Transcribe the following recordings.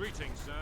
Greetings, sir.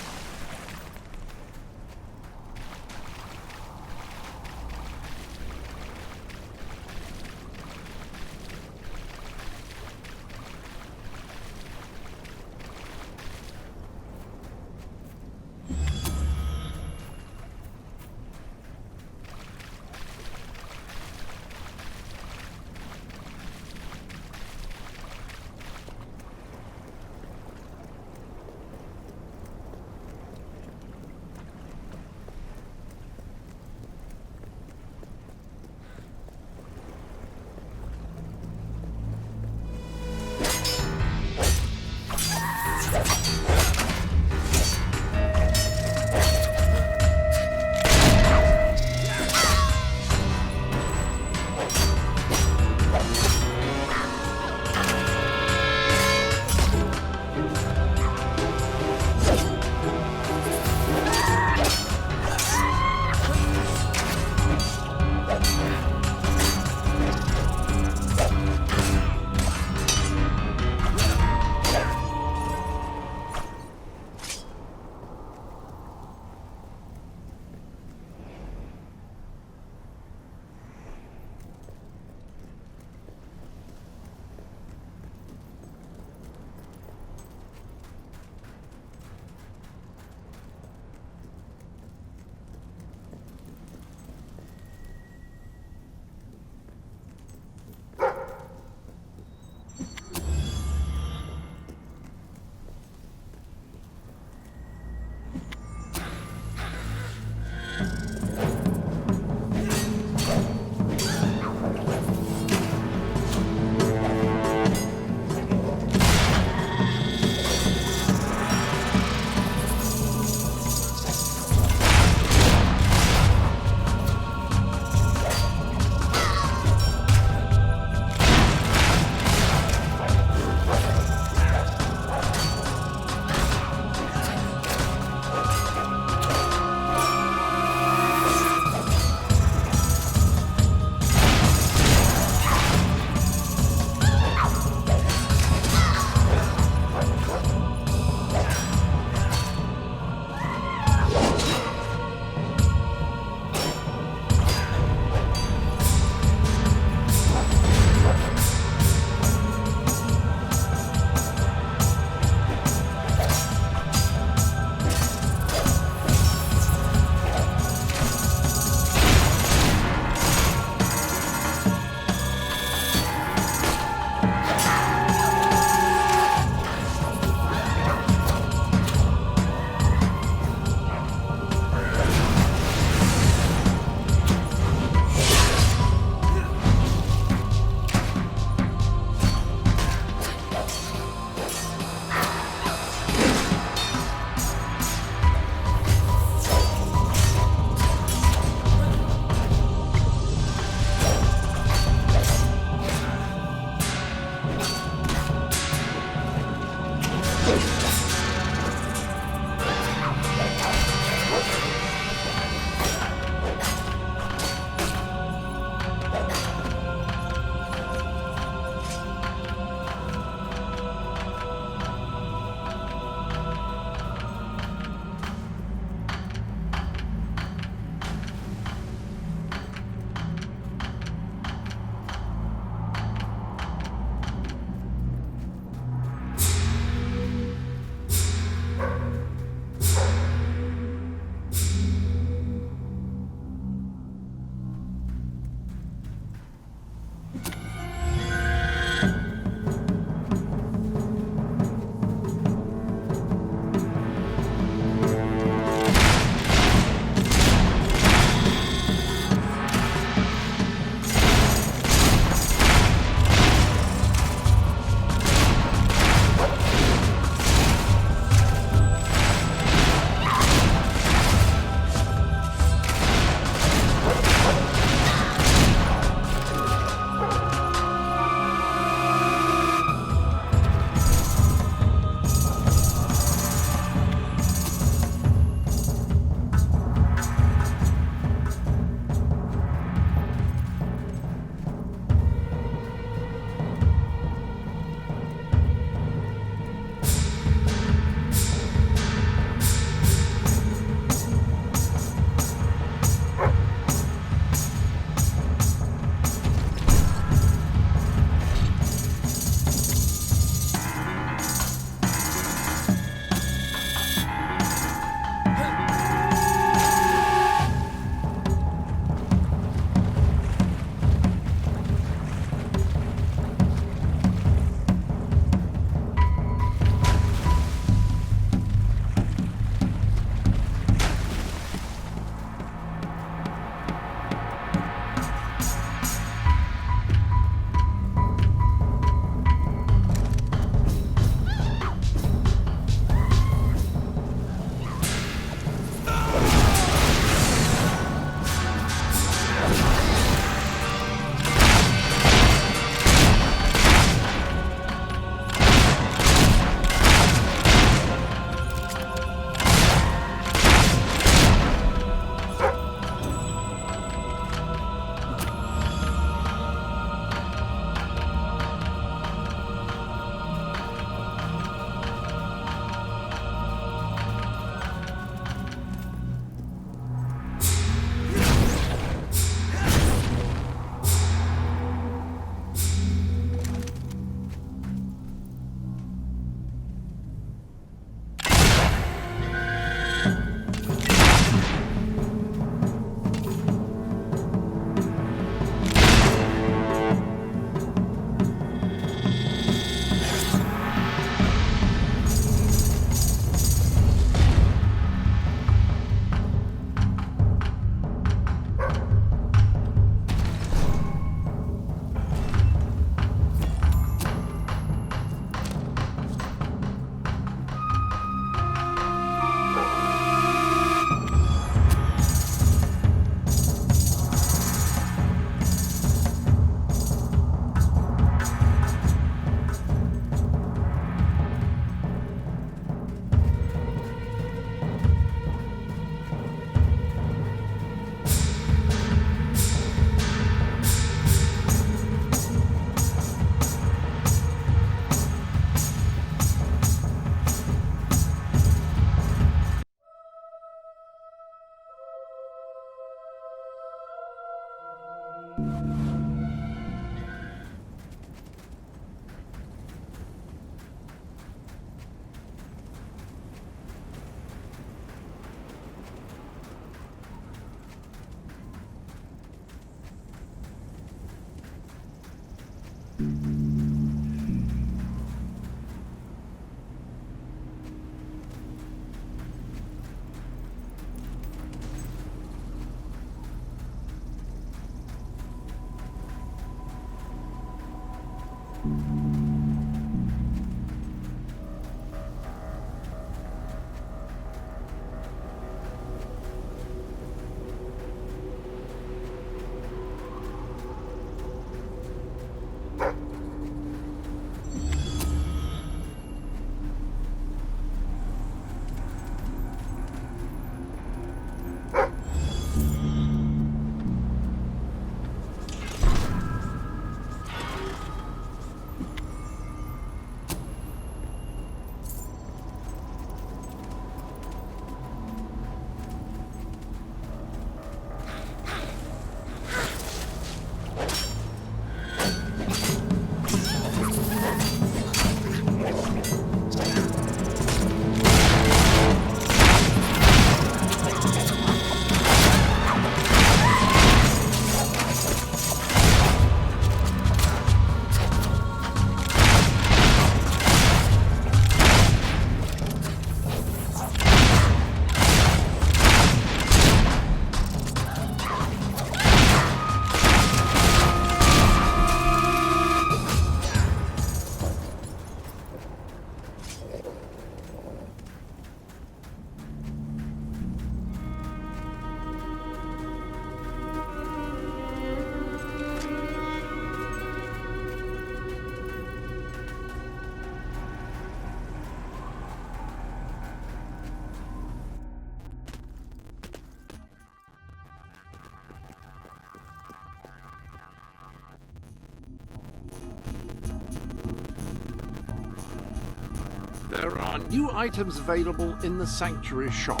There are new items available in the Sanctuary shop.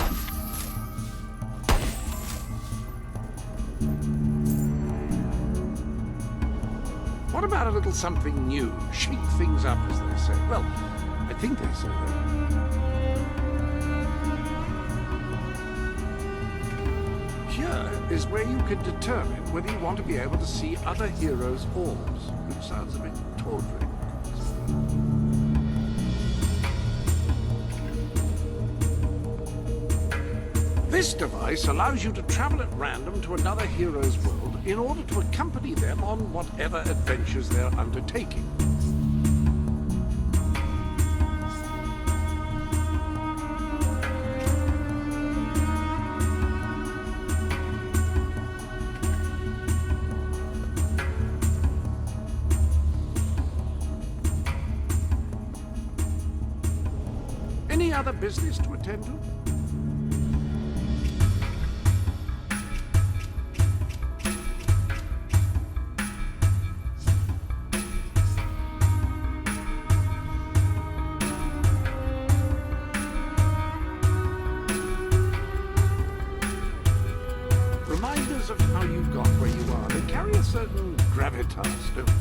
What about a little something new? Shake things up, as they say. Well, I think they say that. Here is where you can determine whether you want to be able to see other heroes' orbs, which sounds a bit tawdry. This device allows you to travel at random to another hero's world in order to accompany them on whatever adventures they're undertaking. Any other business to attend to? Reminders of how you got where you are. They carry a certain gravitas, don't they?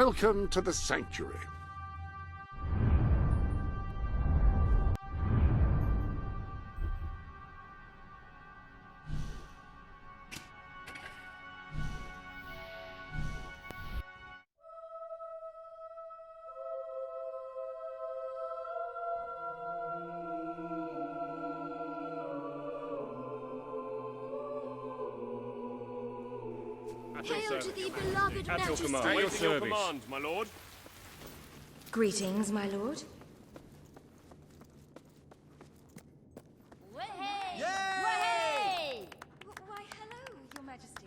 Welcome to the sanctuary. Hail to thee, beloved At your Majesty. command. At your Waiting your service. command, my lord. Greetings, my lord. Why, hello, your majesty.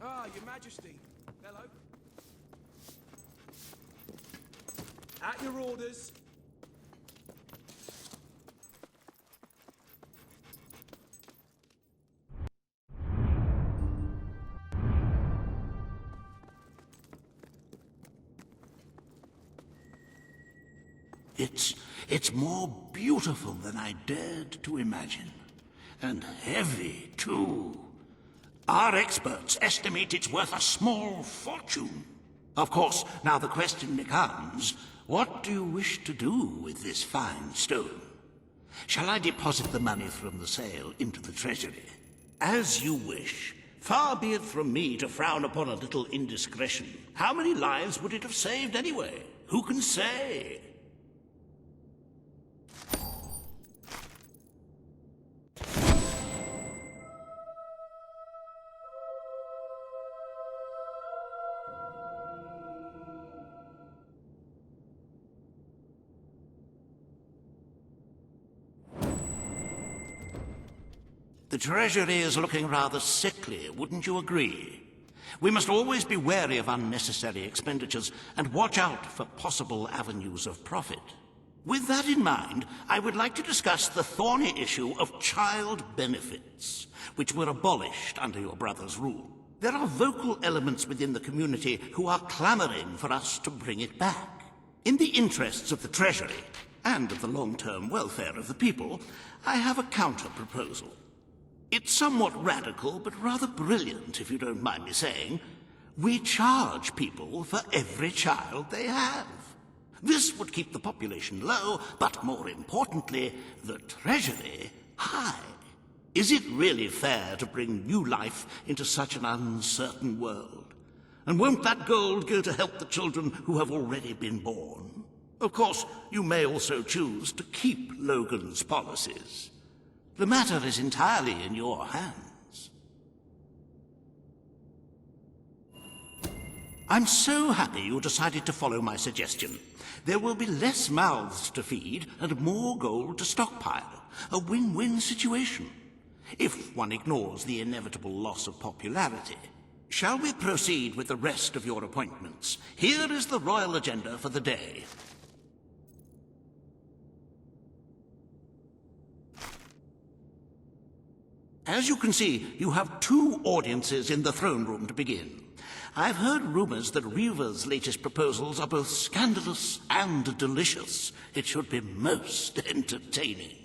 Ah, your majesty. Hello. At your orders. It's more beautiful than I dared to imagine. And heavy, too. Our experts estimate it's worth a small fortune. Of course, now the question becomes, what do you wish to do with this fine stone? Shall I deposit the money from the sale into the treasury? As you wish. Far be it from me to frown upon a little indiscretion. How many lives would it have saved anyway? Who can say? The treasury is looking rather sickly, wouldn't you agree? We must always be wary of unnecessary expenditures and watch out for possible avenues of profit. With that in mind, I would like to discuss the thorny issue of child benefits, which were abolished under your brother's rule. There are vocal elements within the community who are clamoring for us to bring it back. In the interests of the treasury and of the long-term welfare of the people, I have a counter-proposal. It's somewhat radical, but rather brilliant, if you don't mind me saying. We charge people for every child they have. This would keep the population low, but more importantly, the treasury high. Is it really fair to bring new life into such an uncertain world? And won't that gold go to help the children who have already been born? Of course, you may also choose to keep Logan's policies. The matter is entirely in your hands. I'm so happy you decided to follow my suggestion. There will be less mouths to feed and more gold to stockpile. A win-win situation, if one ignores the inevitable loss of popularity. Shall we proceed with the rest of your appointments? Here is the royal agenda for the day. As you can see, you have 2 audiences in the throne room to begin. I've heard rumors that Reaver's latest proposals are both scandalous and delicious. It should be most entertaining.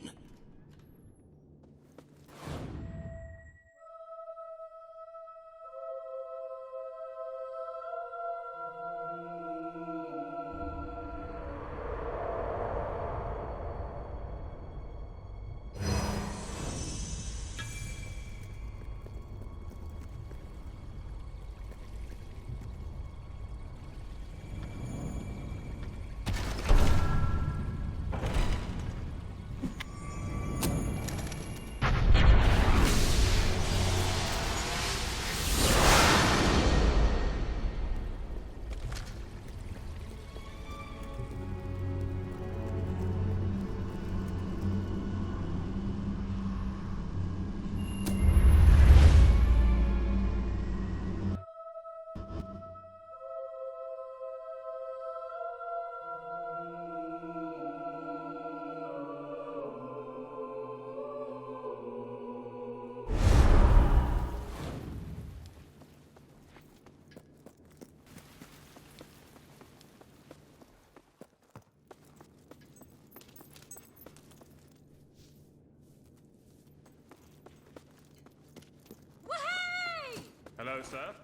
sir.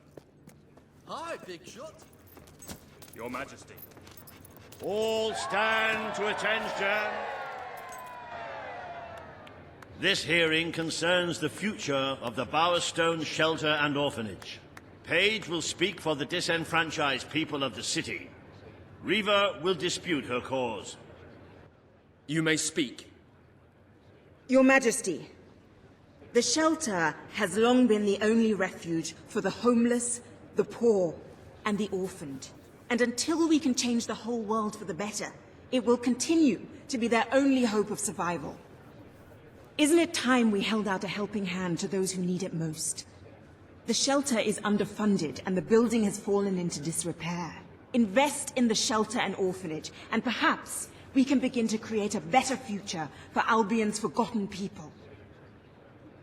Hi, big shot. Your Majesty. All stand to attention. This hearing concerns the future of the Bowerstone Shelter and Orphanage. Paige will speak for the disenfranchised people of the city. Reva will dispute her cause. You may speak. Your Majesty, the shelter has long been the only refuge for the homeless, the poor, and the orphaned. And until we can change the whole world for the better, it will continue to be their only hope of survival. Isn't it time we held out a helping hand to those who need it most? The shelter is underfunded and the building has fallen into disrepair. Invest in the shelter and orphanage, and perhaps we can begin to create a better future for Albion's forgotten people.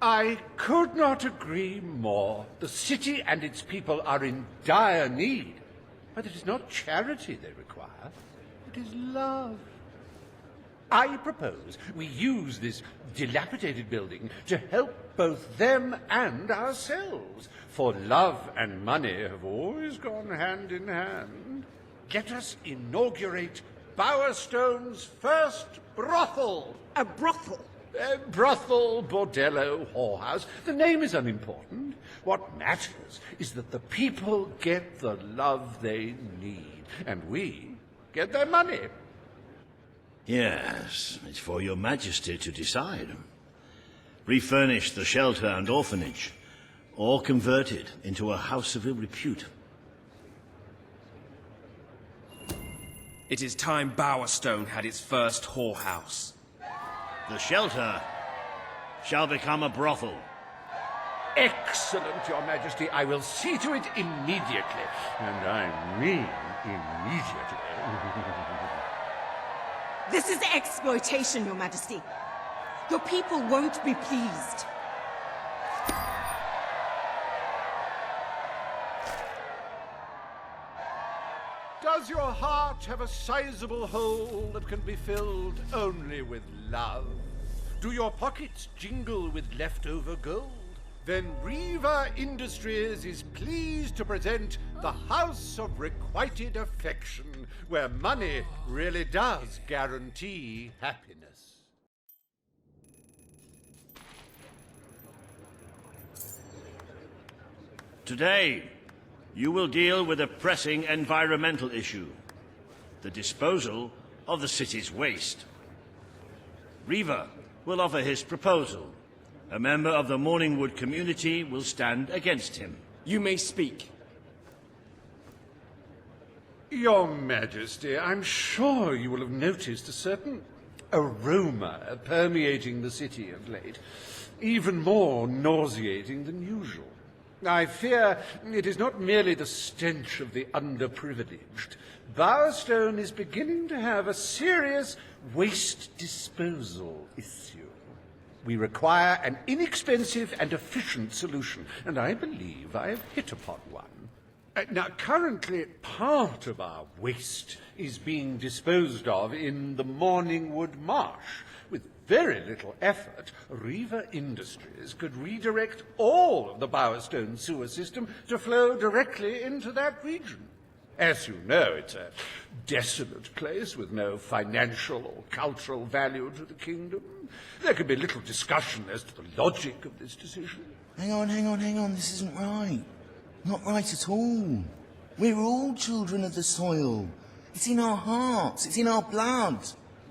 I could not agree more. The city and its people are in dire need. But it is not charity they require. It is love. I propose we use this dilapidated building to help both them and ourselves. For love and money have always gone hand in hand. Let us inaugurate Bowerstone's first brothel. A brothel? Brothel, bordello, whorehouse. The name is unimportant. What matters is that the people get the love they need, and we get their money. Yes, it's for your Majesty to decide. Refurnish the shelter and orphanage, or convert it into a house of ill repute. It is time Bowerstone had its first whorehouse. The shelter shall become a brothel. Excellent, Your Majesty. I will see to it immediately. And I mean immediately. This is exploitation, Your Majesty. Your people won't be pleased. Does your heart have a sizable hole that can be filled only with love? Do your pockets jingle with leftover gold? Then Reva Industries is pleased to present the House of Requited Affection, where money really does guarantee happiness. Today, you will deal with a pressing environmental issue, the disposal of the city's waste. Reva will offer his proposal. A member of the Morningwood community will stand against him. You may speak. Your Majesty, I'm sure you will have noticed a certain aroma permeating the city of late, even more nauseating than usual. I fear it is not merely the stench of the underprivileged. Bowerstone is beginning to have a serious waste disposal issue. We require an inexpensive and efficient solution, and I believe I have hit upon one. Now, currently, part of our waste is being disposed of in the Morningwood Marsh. With very little effort, Reva Industries could redirect all of the Bowerstone sewer system to flow directly into that region. As you know, it's a desolate place with no financial or cultural value to the kingdom. There can be little discussion as to the logic of this decision. Hang on, this isn't right. Not right at all. We're all children of the soil. It's in our hearts, it's in our blood.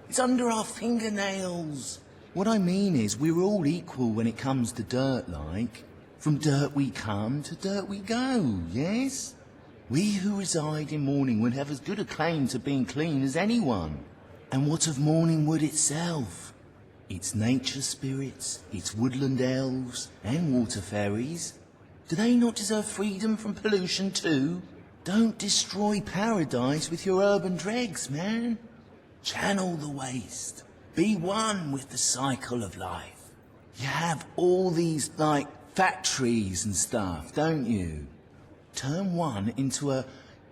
It's under our fingernails. What I mean is, we're all equal when it comes to dirt, like. From dirt we come to dirt we go, yes? We who reside in Morningwood have as good a claim to being clean as anyone. And what of Morningwood itself? Its nature spirits, its woodland elves, and water fairies. Do they not deserve freedom from pollution too? Don't destroy paradise with your urban dregs, man. Channel the waste. Be one with the cycle of life. You have all these, like, factories and stuff, don't you? Turn one into a,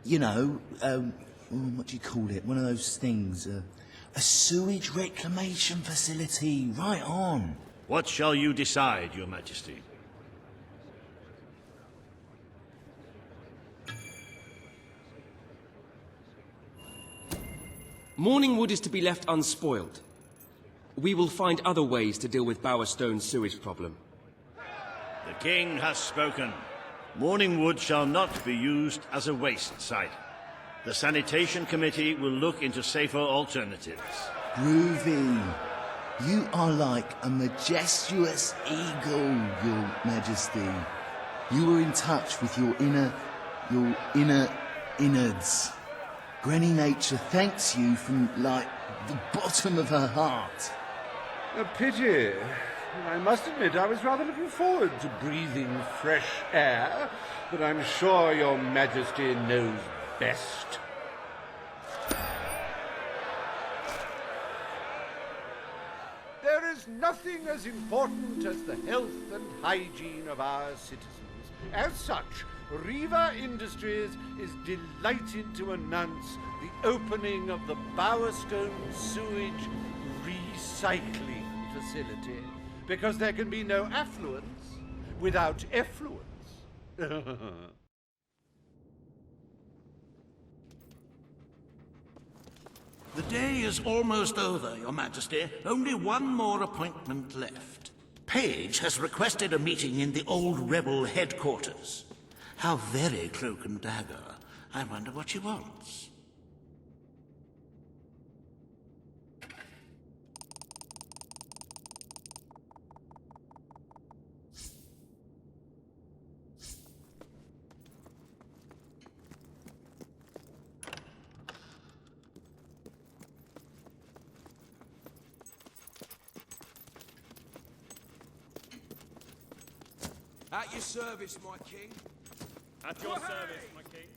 what do you call it? One of those things, a sewage reclamation facility. Right on. What shall you decide, Your Majesty? Morningwood is to be left unspoiled. We will find other ways to deal with Bowerstone's sewage problem. The king has spoken. Morningwood shall not be used as a waste site. The sanitation committee will look into safer alternatives. Groovy. You are like a majestuous eagle, Your Majesty. You were in touch with your inner innards. Granny Nature thanks you from, like, the bottom of her heart. A pity. I must admit I was rather looking forward to breathing fresh air, but I'm sure Your Majesty knows best. There is nothing as important as the health and hygiene of our citizens. As such, Riva Industries is delighted to announce the opening of the Bowerstone Sewage Recycling Facility, because there can be no affluence without effluence. The day is almost over, Your Majesty. Only one more appointment left. Page has requested a meeting in the old rebel headquarters. How very cloak and dagger. I wonder what she wants. At your service, my king. At your service, my king.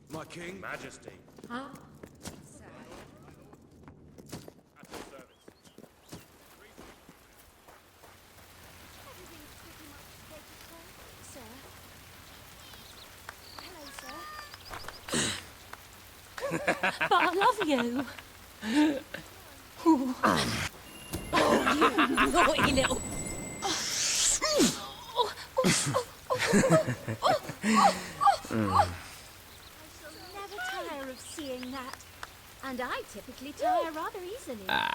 My king. Majesty. Huh? At your service. Everything's pretty much ready, sir. Hello, sir. But I love you. Oh, you naughty little... I shall never tire of seeing that. And I typically tire rather easily. I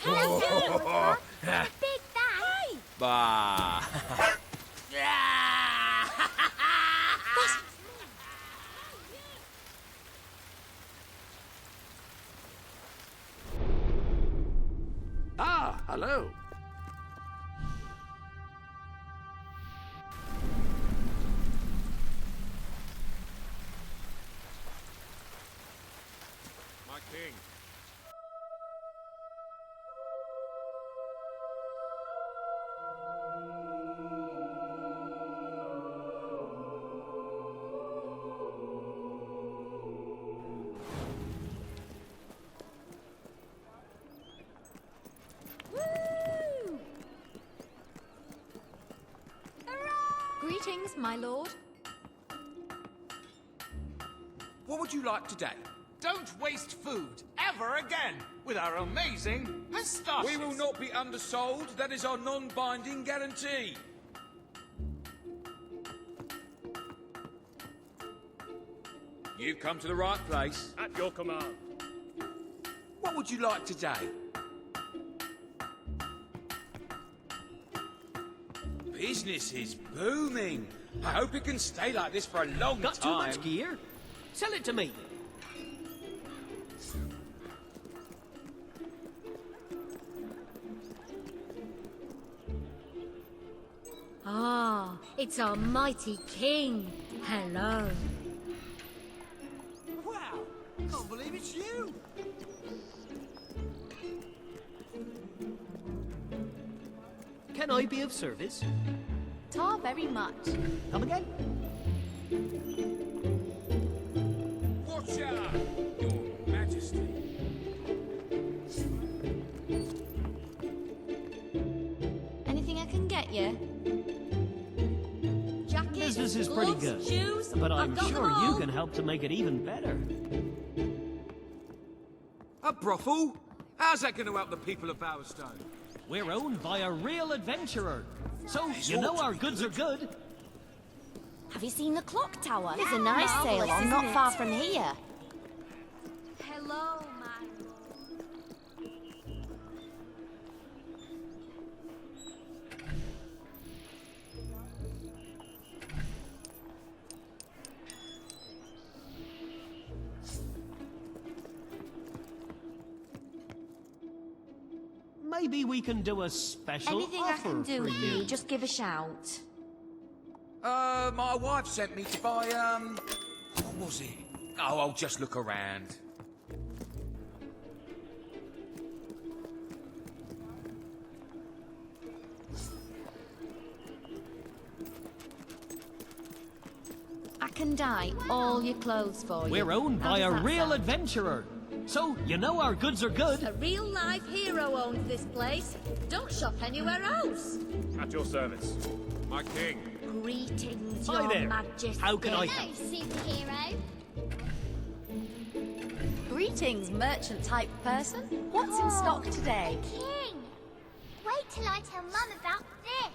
can't do it with her. A big bang. Bah. Ah, hello. My king. Woo! Greetings, my lord. What would you like today? Don't waste food ever again with our amazing pistachios. We will not be undersold. That is our non-binding guarantee. You've come to the right place. At your command. What would you like today? Business is booming. I hope it can stay like this for a long Got too time. much gear? Sell it to me. Ah, it's our mighty king. Hello. Wow! Can't believe it's you! Can I be of service? Tar very much. Come again? Watch out, Your Majesty. Anything I can get you? Jackets, Business is pretty gloves, good, shoes. but I'm I've got sure them all. you can help to make it even better. A brothel? How's that going to help the people of Bowerstone? We're owned by a real adventurer, so you know our goods are good. Have you seen the clock tower? There's a nice sale on not far from here. maybe we can do a special Anything I offer can do for for you, just give a shout. My wife sent me to buy, what was it? Oh, I'll just look around. I can dye all your clothes for you. We're owned How by does a that real sound? adventurer. So, you know our goods are good. A real-life hero owns this place. Don't shop anywhere else. At your service, my king. Greetings, Hi your there. majesty. How can I help? superhero. Greetings, merchant-type person. What's in stock today? King! Wait till I tell Mum about this!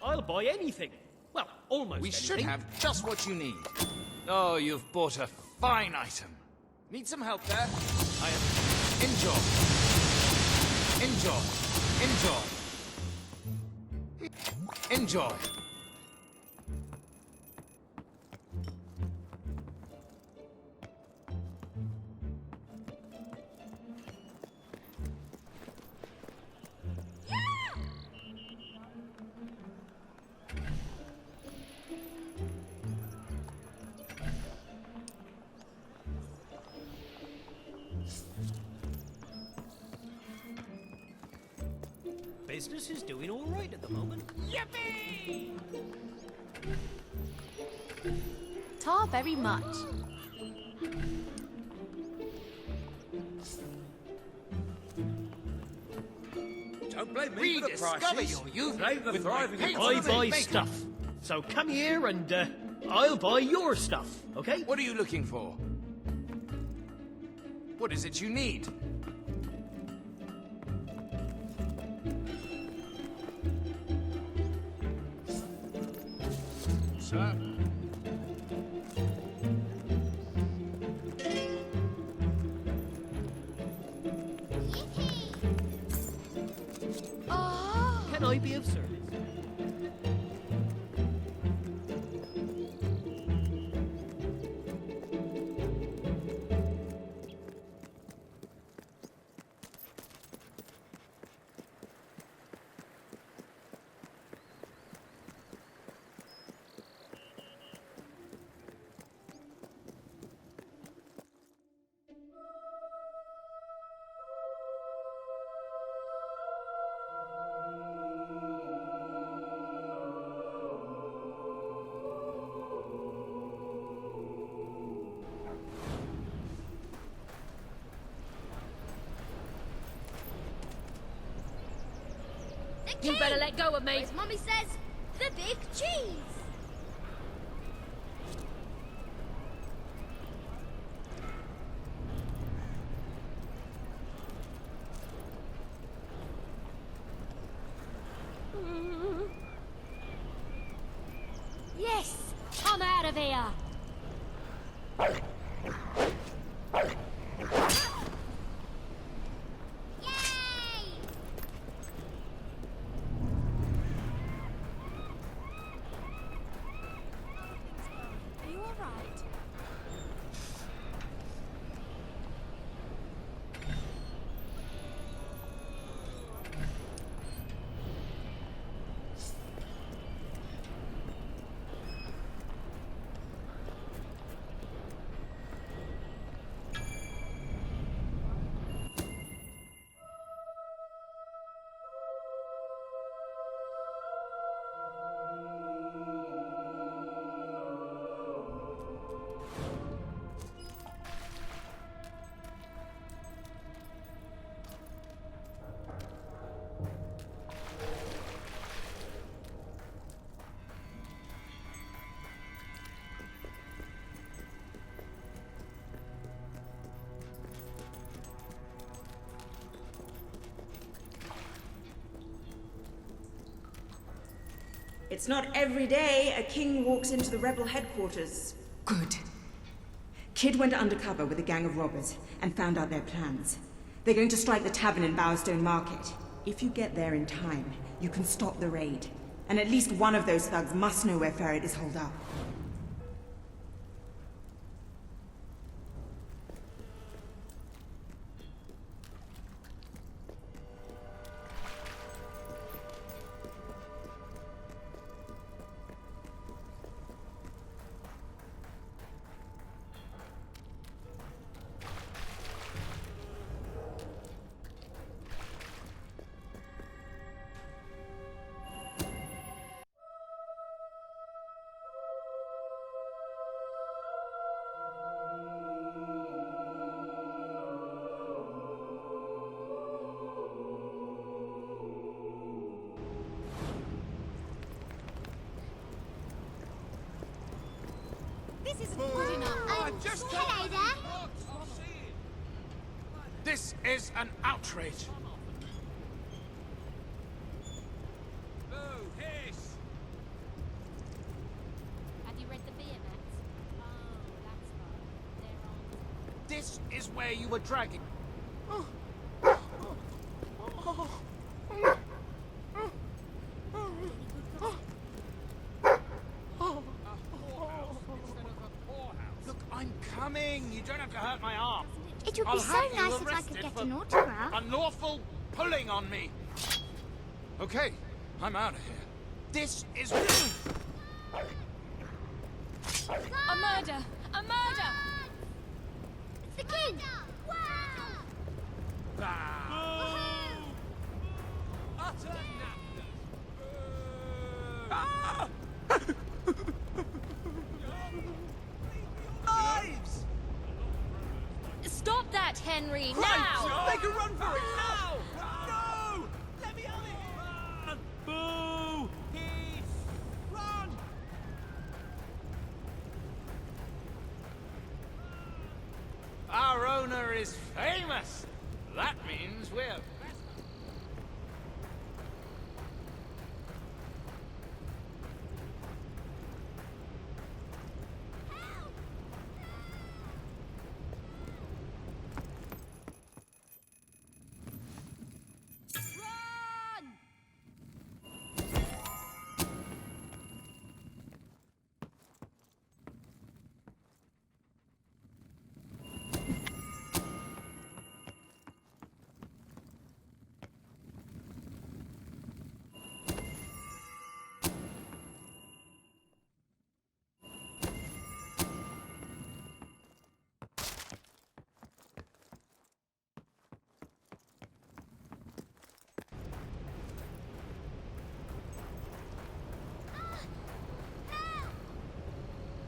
I'll buy anything. Well, almost We anything. should have just what you need. Oh, you've bought a fine item. Need some help there? I am... Enjoy. Enjoy. Enjoy. Enjoy. Business is doing all right at the moment. Yippee! Tar very much. Don't blame me for the Rediscover prices. your youth Blame the with thriving my economy. I buy stuff. So come here and I'll buy your stuff, okay? What are you looking for? What is it you need? Sir? Can I be of service? You better let go of me. As Mummy says, the big cheese. Yes, I'm out of here. Are you all right? It's not every day a king walks into the rebel headquarters. Good. Kid went undercover with a gang of robbers and found out their plans. They're going to strike the tavern in Bowerstone Market. If you get there in time, you can stop the raid. And at least one of those thugs must know where Ferret is holed up. This isn't good enough. Hello there. This is an outrage. Have you read the beer mats? Oh, that's fine. They're on. This is where you were dragging. Look, I'm coming. You don't have to hurt my arm. It would be I'll so have you nice if I arrested could get for an autograph. unlawful pulling on me. Okay, I'm out of here. This is... A murder! A murder! It's the king! Wow! Utter Knives! Stop that, Henry! Now! Make a run for it! Now! No! Let me out of here! Run! Boo! Heath! Run! Our owner is famous. That means we're...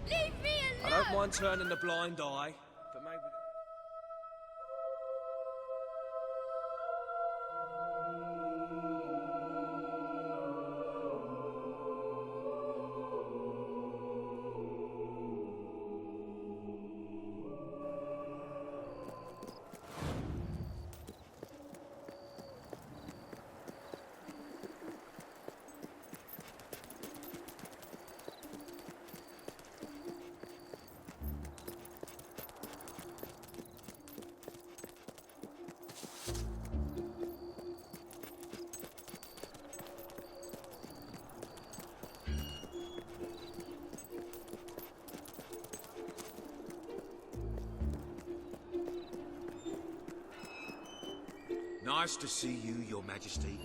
Leave me I alone! don't mind turning a blind eye, but maybe... Nice to see you, Your Majesty.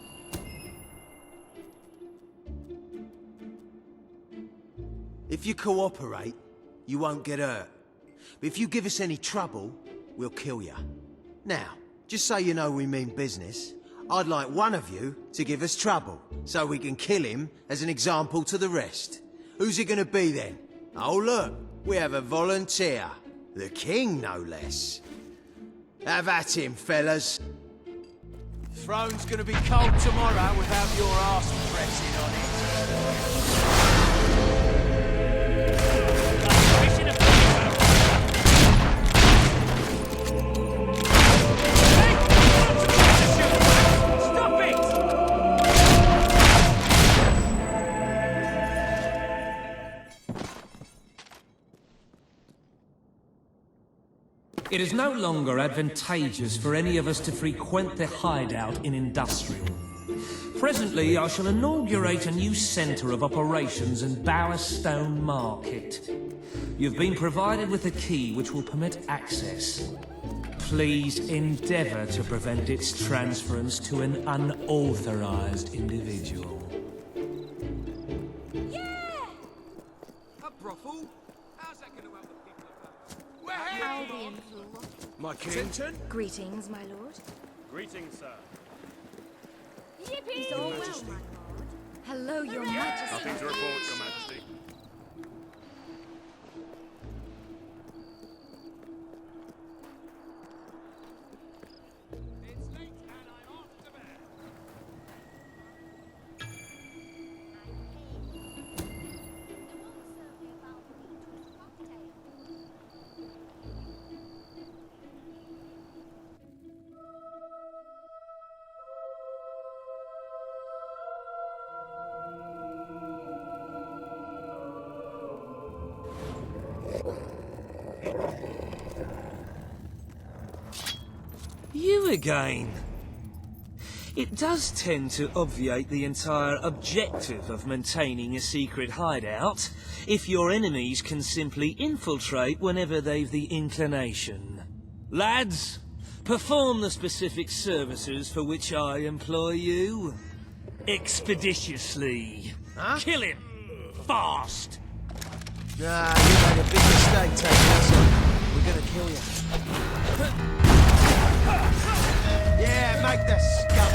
If you cooperate, you won't get hurt. But if you give us any trouble, we'll kill you. Now, just so you know we mean business, I'd like one of you to give us trouble, so we can kill him as an example to the rest. Who's it gonna be then? Oh look, we have a volunteer. The king, no less. Have at him, fellas. Throne's gonna be cold tomorrow without your arse pressing on it. Stop it! It is no longer advantageous for any of us to frequent the hideout in Industrial. Presently, I shall inaugurate a new centre of operations in Bowerstone Market. You've been provided with a key which will permit access. Please endeavour to prevent its transference to an unauthorised individual. A brothel? How's that going to help the people of Albion fool. My king? Greetings, my lord. Greetings, sir. Yippee! All well, my lord. Hello, your majesty. Nothing to report, Your Majesty. It's late and I'm off to bed. There won't serve me about the cocktail. You again. It does tend to obviate the entire objective of maintaining a secret hideout if your enemies can simply infiltrate whenever they've the inclination. Lads, perform the specific services for which I employ you. Expeditiously. Huh? Kill him. Fast. Nah, you made a big mistake taking us on. We're gonna kill you. Yeah, make the scum.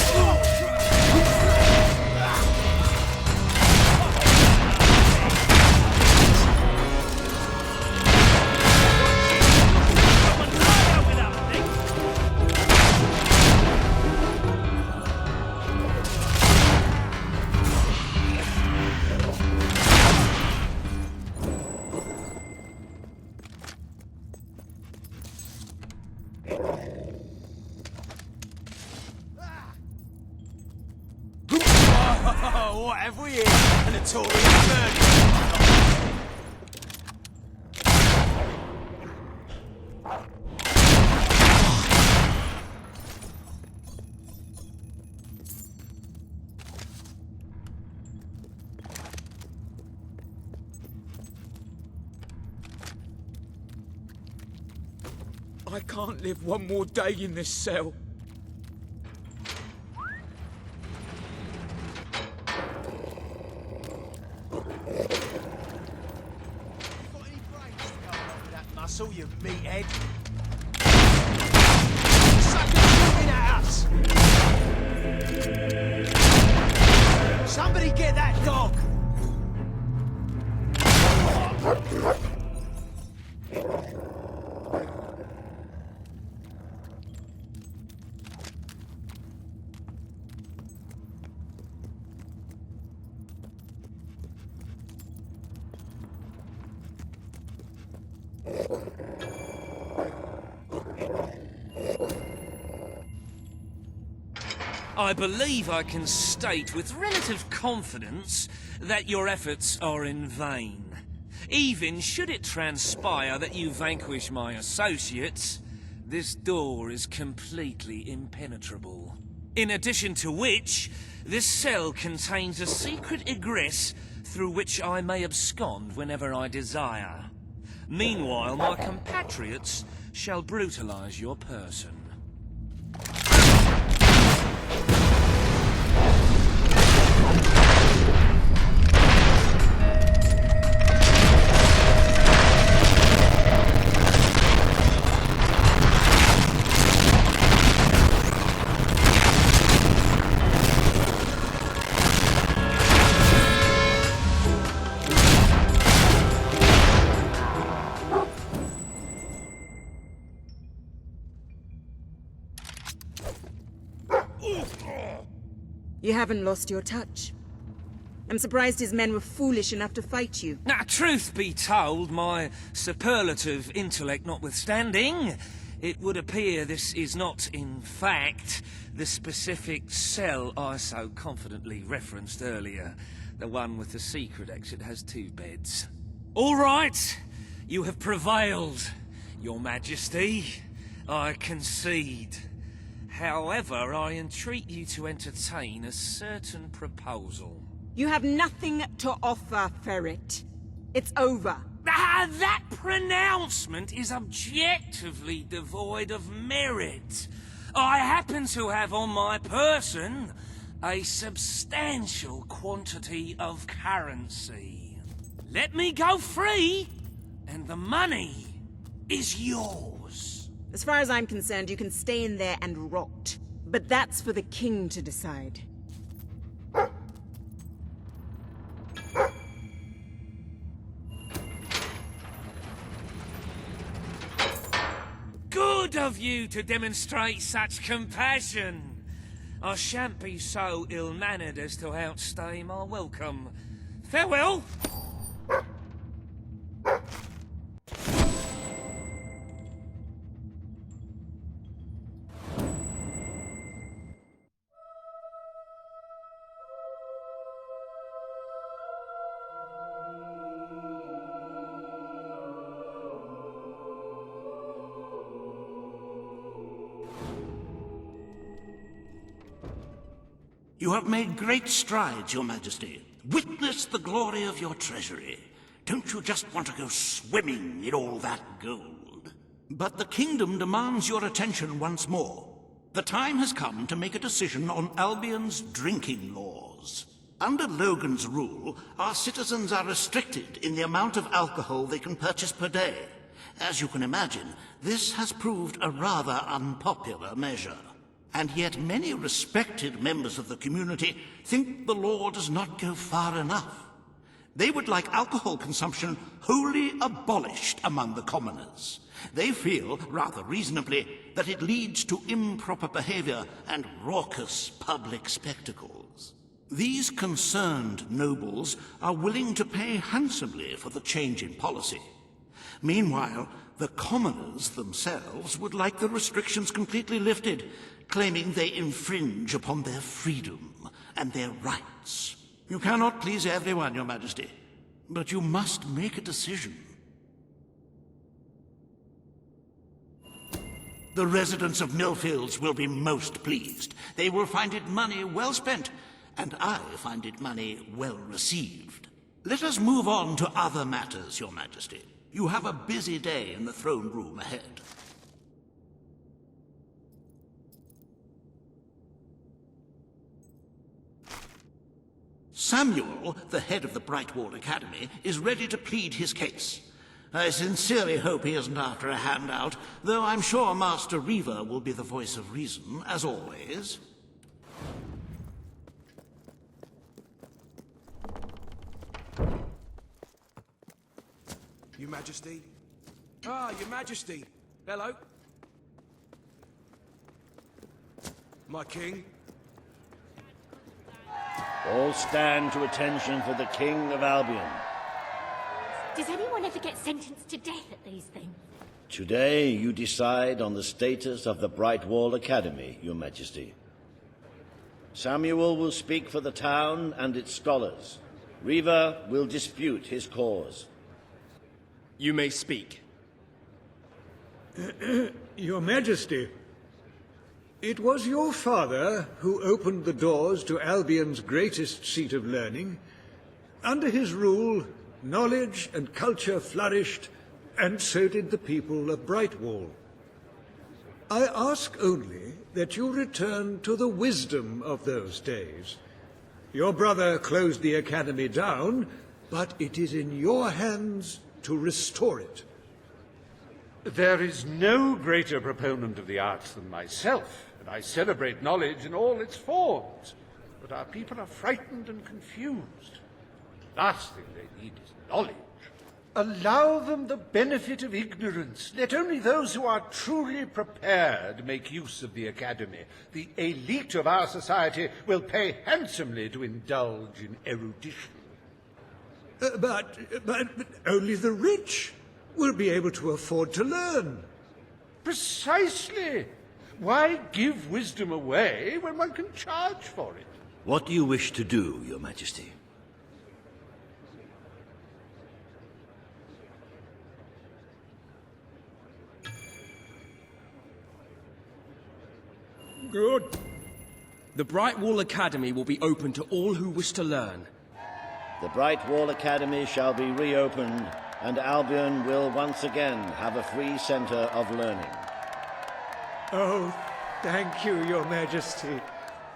What have we here? An notorious murderer. I can't live one more day in this cell. Muscle, you meathead. Suckers shooting at us! Somebody get that dog! I believe I can state with relative confidence that your efforts are in vain. Even should it transpire that you vanquish my associates, this door is completely impenetrable. In addition to which, this cell contains a secret egress through which I may abscond whenever I desire. Meanwhile, my compatriots shall brutalize your person. You haven't lost your touch. I'm surprised his men were foolish enough to fight you. Now, truth be told, my superlative intellect notwithstanding, it would appear this is not, in fact, the specific cell I so confidently referenced earlier. The one with the secret exit has 2 beds. All right, you have prevailed, Your Majesty. I concede. However, I entreat you to entertain a certain proposal. You have nothing to offer, Ferret. It's over. Ah, that pronouncement is objectively devoid of merit. I happen to have on my person a substantial quantity of currency. Let me go free, and the money is yours. As far as I'm concerned, you can stay in there and rot. But that's for the king to decide. Good of you to demonstrate such compassion. I shan't be so ill-mannered as to outstay my welcome. Farewell! You have made great strides, Your Majesty. Witness the glory of your treasury. Don't you just want to go swimming in all that gold? But the kingdom demands your attention once more. The time has come to make a decision on Albion's drinking laws. Under Logan's rule, our citizens are restricted in the amount of alcohol they can purchase per day. As you can imagine, this has proved a rather unpopular measure. And yet many respected members of the community think the law does not go far enough. They would like alcohol consumption wholly abolished among the commoners. They feel, rather reasonably, that it leads to improper behavior and raucous public spectacles. These concerned nobles are willing to pay handsomely for the change in policy. Meanwhile, the commoners themselves would like the restrictions completely lifted, claiming they infringe upon their freedom and their rights. You cannot please everyone, Your Majesty, but you must make a decision. The residents of Millfields will be most pleased. They will find it money well spent, and I find it money well received. Let us move on to other matters, Your Majesty. You have a busy day in the throne room ahead. Samuel, the head of the Brightwall Academy, is ready to plead his case. I sincerely hope he isn't after a handout, though I'm sure Master Reaver will be the voice of reason, as always. Your Majesty? Ah, Your Majesty. Hello. My king? All stand to attention for the King of Albion. Does anyone ever get sentenced to death at these things? Today you decide on the status of the Brightwall Academy, Your Majesty. Samuel will speak for the town and its scholars. Reaver will dispute his cause. You may speak. Your Majesty, it was your father who opened the doors to Albion's greatest seat of learning. Under his rule, knowledge and culture flourished, and so did the people of Brightwall. I ask only that you return to the wisdom of those days. Your brother closed the academy down, but it is in your hands to restore it. There is no greater proponent of the arts than myself, and I celebrate knowledge in all its forms. But our people are frightened and confused. The last thing they need is knowledge. Allow them the benefit of ignorance. Let only those who are truly prepared make use of the academy. The elite of our society will pay handsomely to indulge in erudition. But only the rich will be able to afford to learn. Precisely. Why give wisdom away when one can charge for it? What do you wish to do, Your Majesty? Good. The Brightwall Academy will be open to all who wish to learn. The Brightwall Academy shall be reopened, and Albion will once again have a free centre of learning. Oh, thank you, Your Majesty.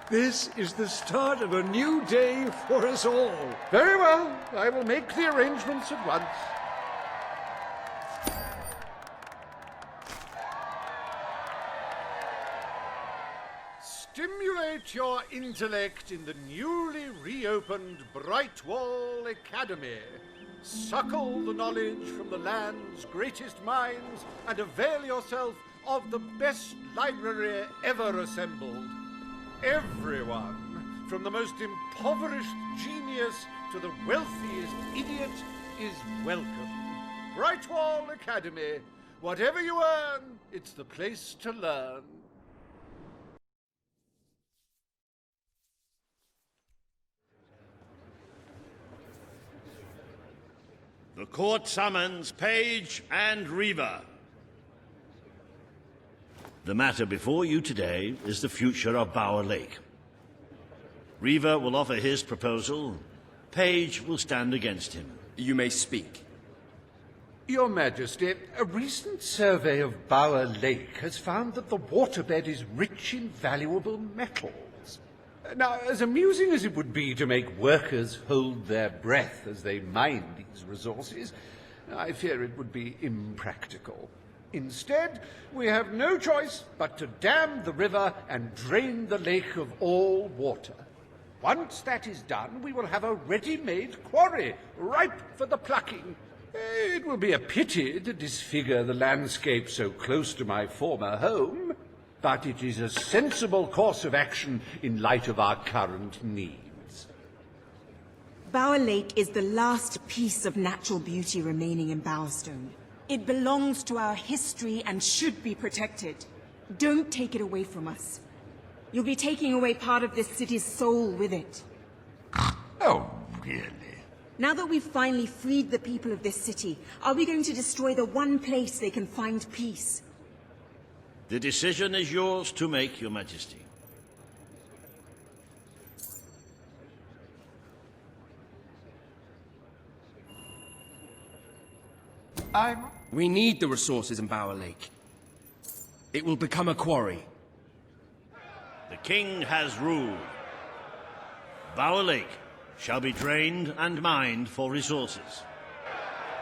This is the start of a new day for us all. Very well. I will make the arrangements at once. Stimulate your intellect in the newly reopened Brightwall Academy. Suckle the knowledge from the land's greatest minds and avail yourself of the best library ever assembled. Everyone, from the most impoverished genius to the wealthiest idiot, is welcome. Brightwall Academy. Whatever you earn, it's the place to learn. The court summons Page and Reaver. The matter before you today is the future of Bower Lake. Reaver will offer his proposal. Page will stand against him. You may speak. Your Majesty, a recent survey of Bower Lake has found that the waterbed is rich in valuable metals. Now, as amusing as it would be to make workers hold their breath as they mine these resources, I fear it would be impractical. Instead, we have no choice but to dam the river and drain the lake of all water. Once that is done, we will have a ready-made quarry, ripe for the plucking. It will be a pity to disfigure the landscape so close to my former home, but it is a sensible course of action in light of our current needs. Bower Lake is the last piece of natural beauty remaining in Bowerstone. It belongs to our history and should be protected. Don't take it away from us. You'll be taking away part of this city's soul with it. Oh, really? Now that we've finally freed the people of this city, are we going to destroy the one place they can find peace? The decision is yours to make, Your Majesty. We need the resources in Bower Lake. It will become a quarry. The king has ruled. Bower Lake shall be drained and mined for resources.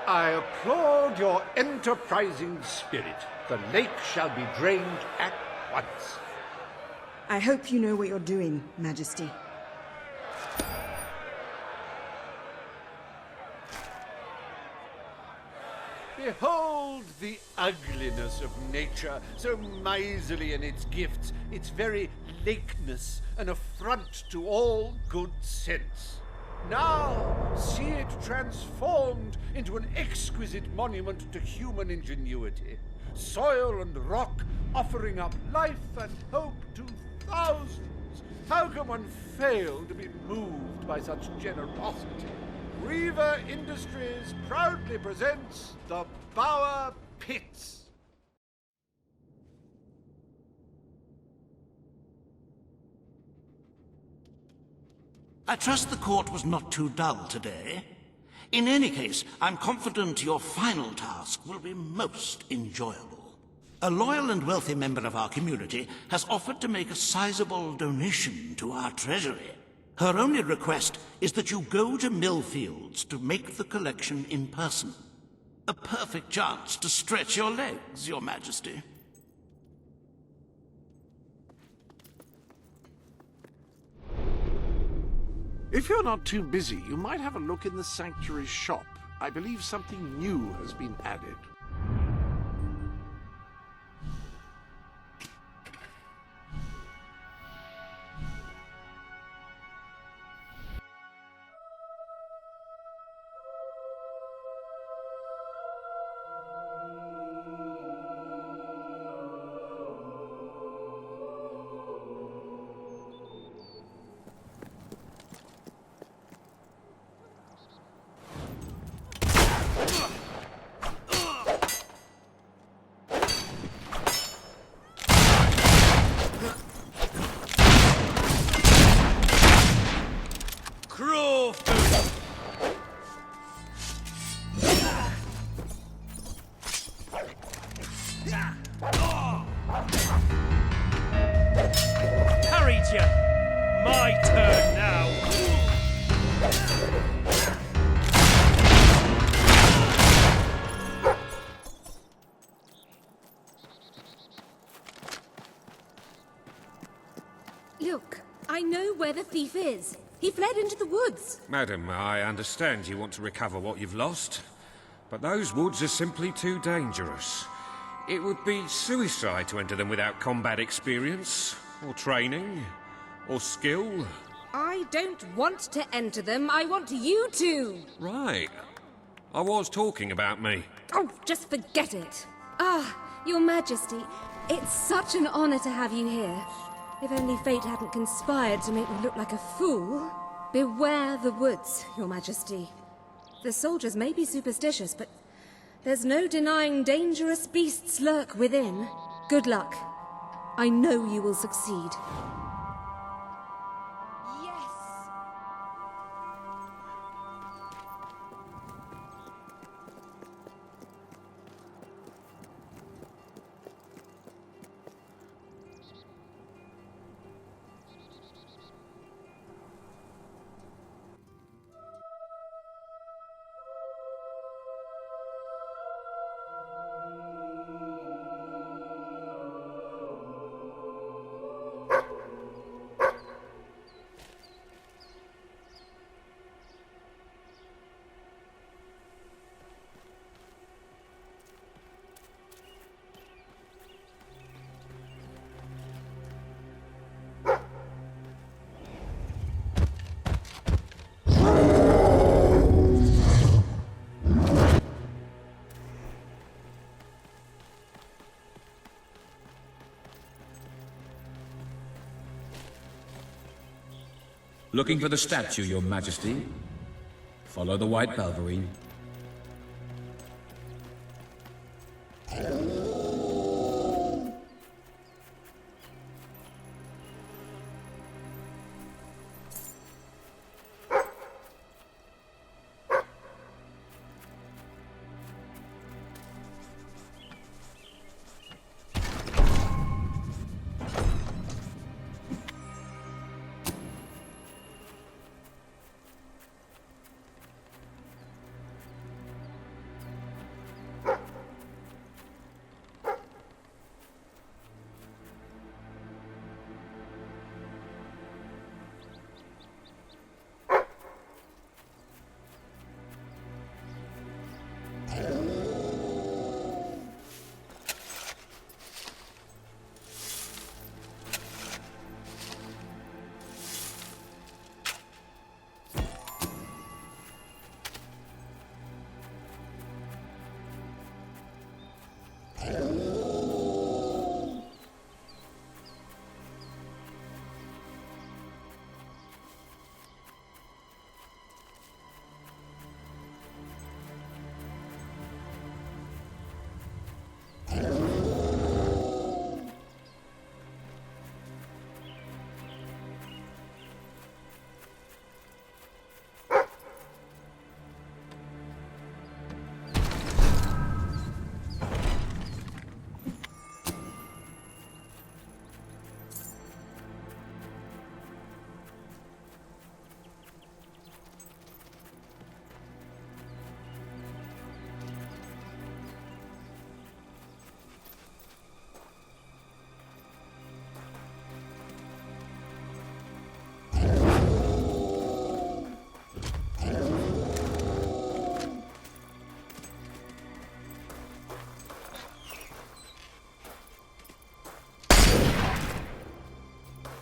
I applaud your enterprising spirit. The lake shall be drained at once. I hope you know what you're doing, Majesty. Behold the ugliness of nature, so miserly in its gifts, its very lakeness, an affront to all good sense. Now, see it transformed into an exquisite monument to human ingenuity. Soil and rock offering up life and hope to thousands. How can one fail to be moved by such generosity? Reaver Industries proudly presents the Bower Pits. I trust the court was not too dull today. In any case, I'm confident your final task will be most enjoyable. A loyal and wealthy member of our community has offered to make a sizable donation to our treasury. Her only request is that you go to Millfields to make the collection in person. A perfect chance to stretch your legs, Your Majesty. If you're not too busy, you might have a look in the Sanctuary's shop. I believe something new has been added. Harried you! My turn now! Look, I know where the thief is. He fled into the woods. Madam, I understand you want to recover what you've lost, but those woods are simply too dangerous. It would be suicide to enter them without combat experience, or training, or skill. I don't want to enter them. I want you to. Right. I was talking about me. Oh, just forget it. Ah, Your Majesty, it's such an honor to have you here. If only fate hadn't conspired to make me look like a fool. Beware the woods, Your Majesty. The soldiers may be superstitious, but there's no denying dangerous beasts lurk within. Good luck. I know you will succeed. Yes! Looking for the statue, Your Majesty. Follow the white Belverine.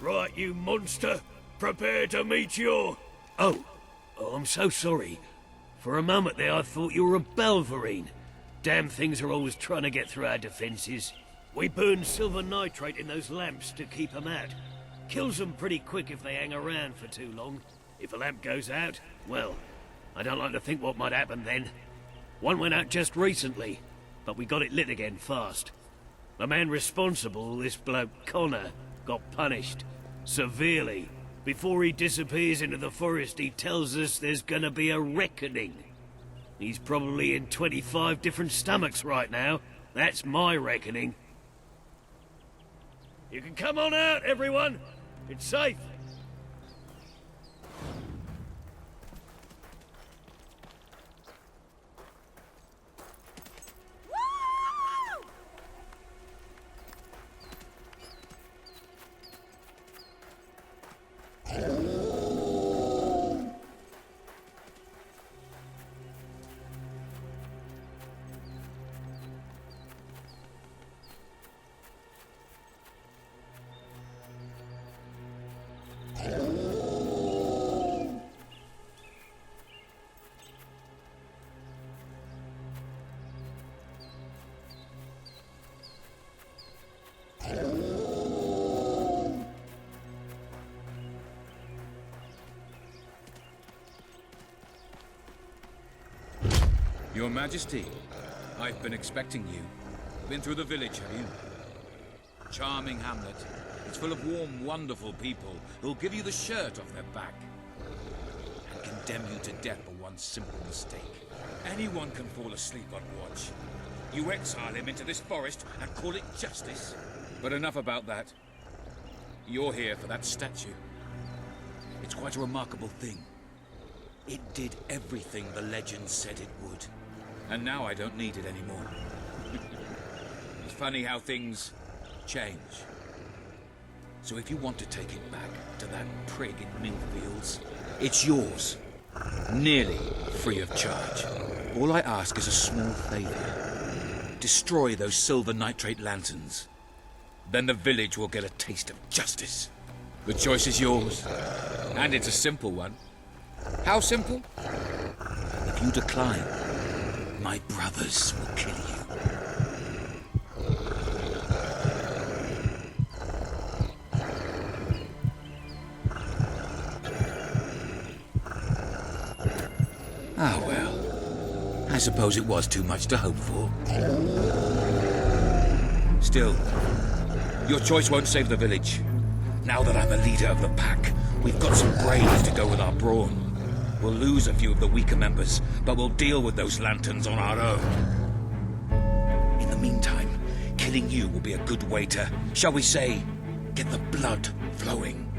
Right, you monster. Prepare to meet your... Oh, I'm so sorry. For a moment there I thought you were a Belverine. Damn things are always trying to get through our defences. We burn silver nitrate in those lamps to keep them out. Kills them pretty quick if they hang around for too long. If a lamp goes out, well, I don't like to think what might happen then. One went out just recently, but we got it lit again fast. The man responsible, this bloke Connor, got punished. Severely. Before he disappears into the forest, he tells us there's gonna be a reckoning. He's probably in 25 different stomachs right now. That's my reckoning. You can come on out, everyone. It's safe. Your Majesty, I've been expecting you. Been through the village, have you? Charming hamlet. It's full of warm, wonderful people who'll give you the shirt off their back and condemn you to death for one simple mistake. Anyone can fall asleep on watch. You exile him into this forest and call it justice. But enough about that. You're here for that statue. It's quite a remarkable thing. It did everything the legend said it would. And now I don't need it anymore. It's funny how things change. So if you want to take it back to that prig in Millfields, it's yours. Nearly free of charge. All I ask is a small favor. Destroy those silver nitrate lanterns. Then the village will get a taste of justice. The choice is yours. And it's a simple one. How simple? If you decline, my brothers will kill you. suppose it was too much to hope for. Still, your choice won't save the village. Now that I'm a leader of the pack, we've got some brains to go with our brawn. We'll lose a few of the weaker members, but we'll deal with those lanterns on our own. In the meantime, killing you will be a good way to, shall we say, get the blood flowing.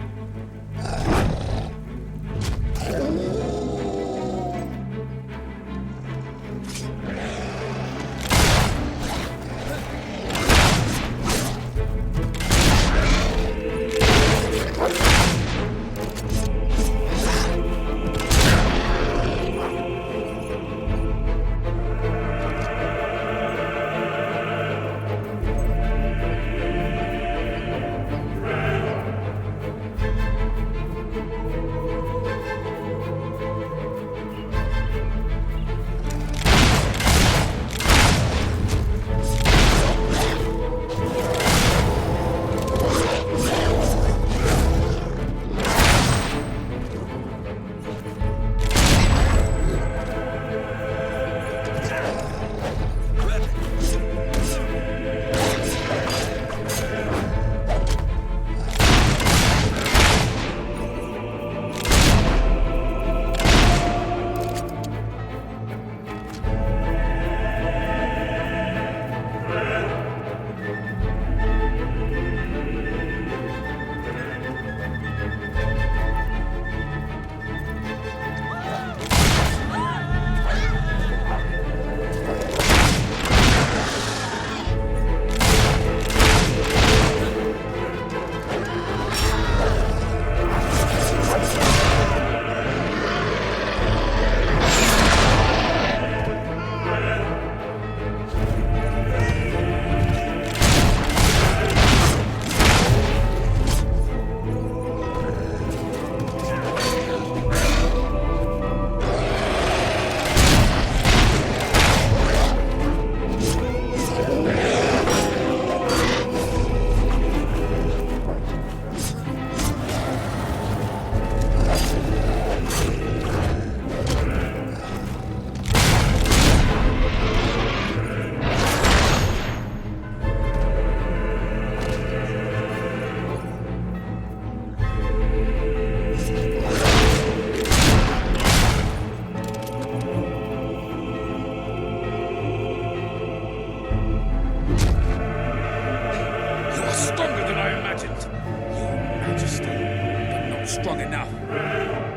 strong enough.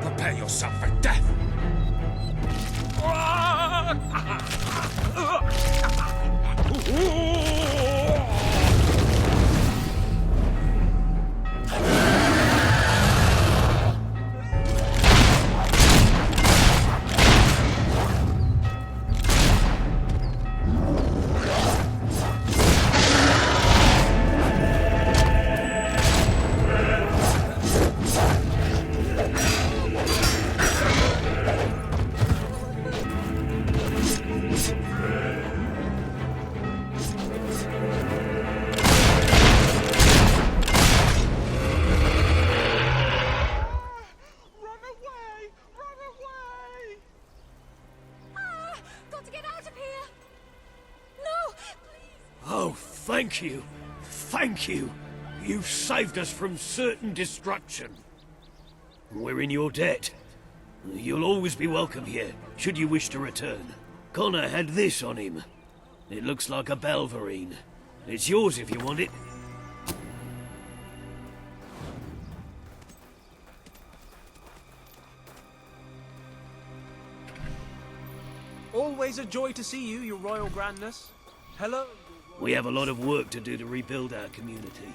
Prepare yourself for death. Thank you. Thank you. You've saved us from certain destruction. We're in your debt. You'll always be welcome here, should you wish to return. Connor had this on him. It looks like a Belverine. It's yours if you want it. Always a joy to see you, your royal grandness. Hello. We have a lot of work to do to rebuild our community.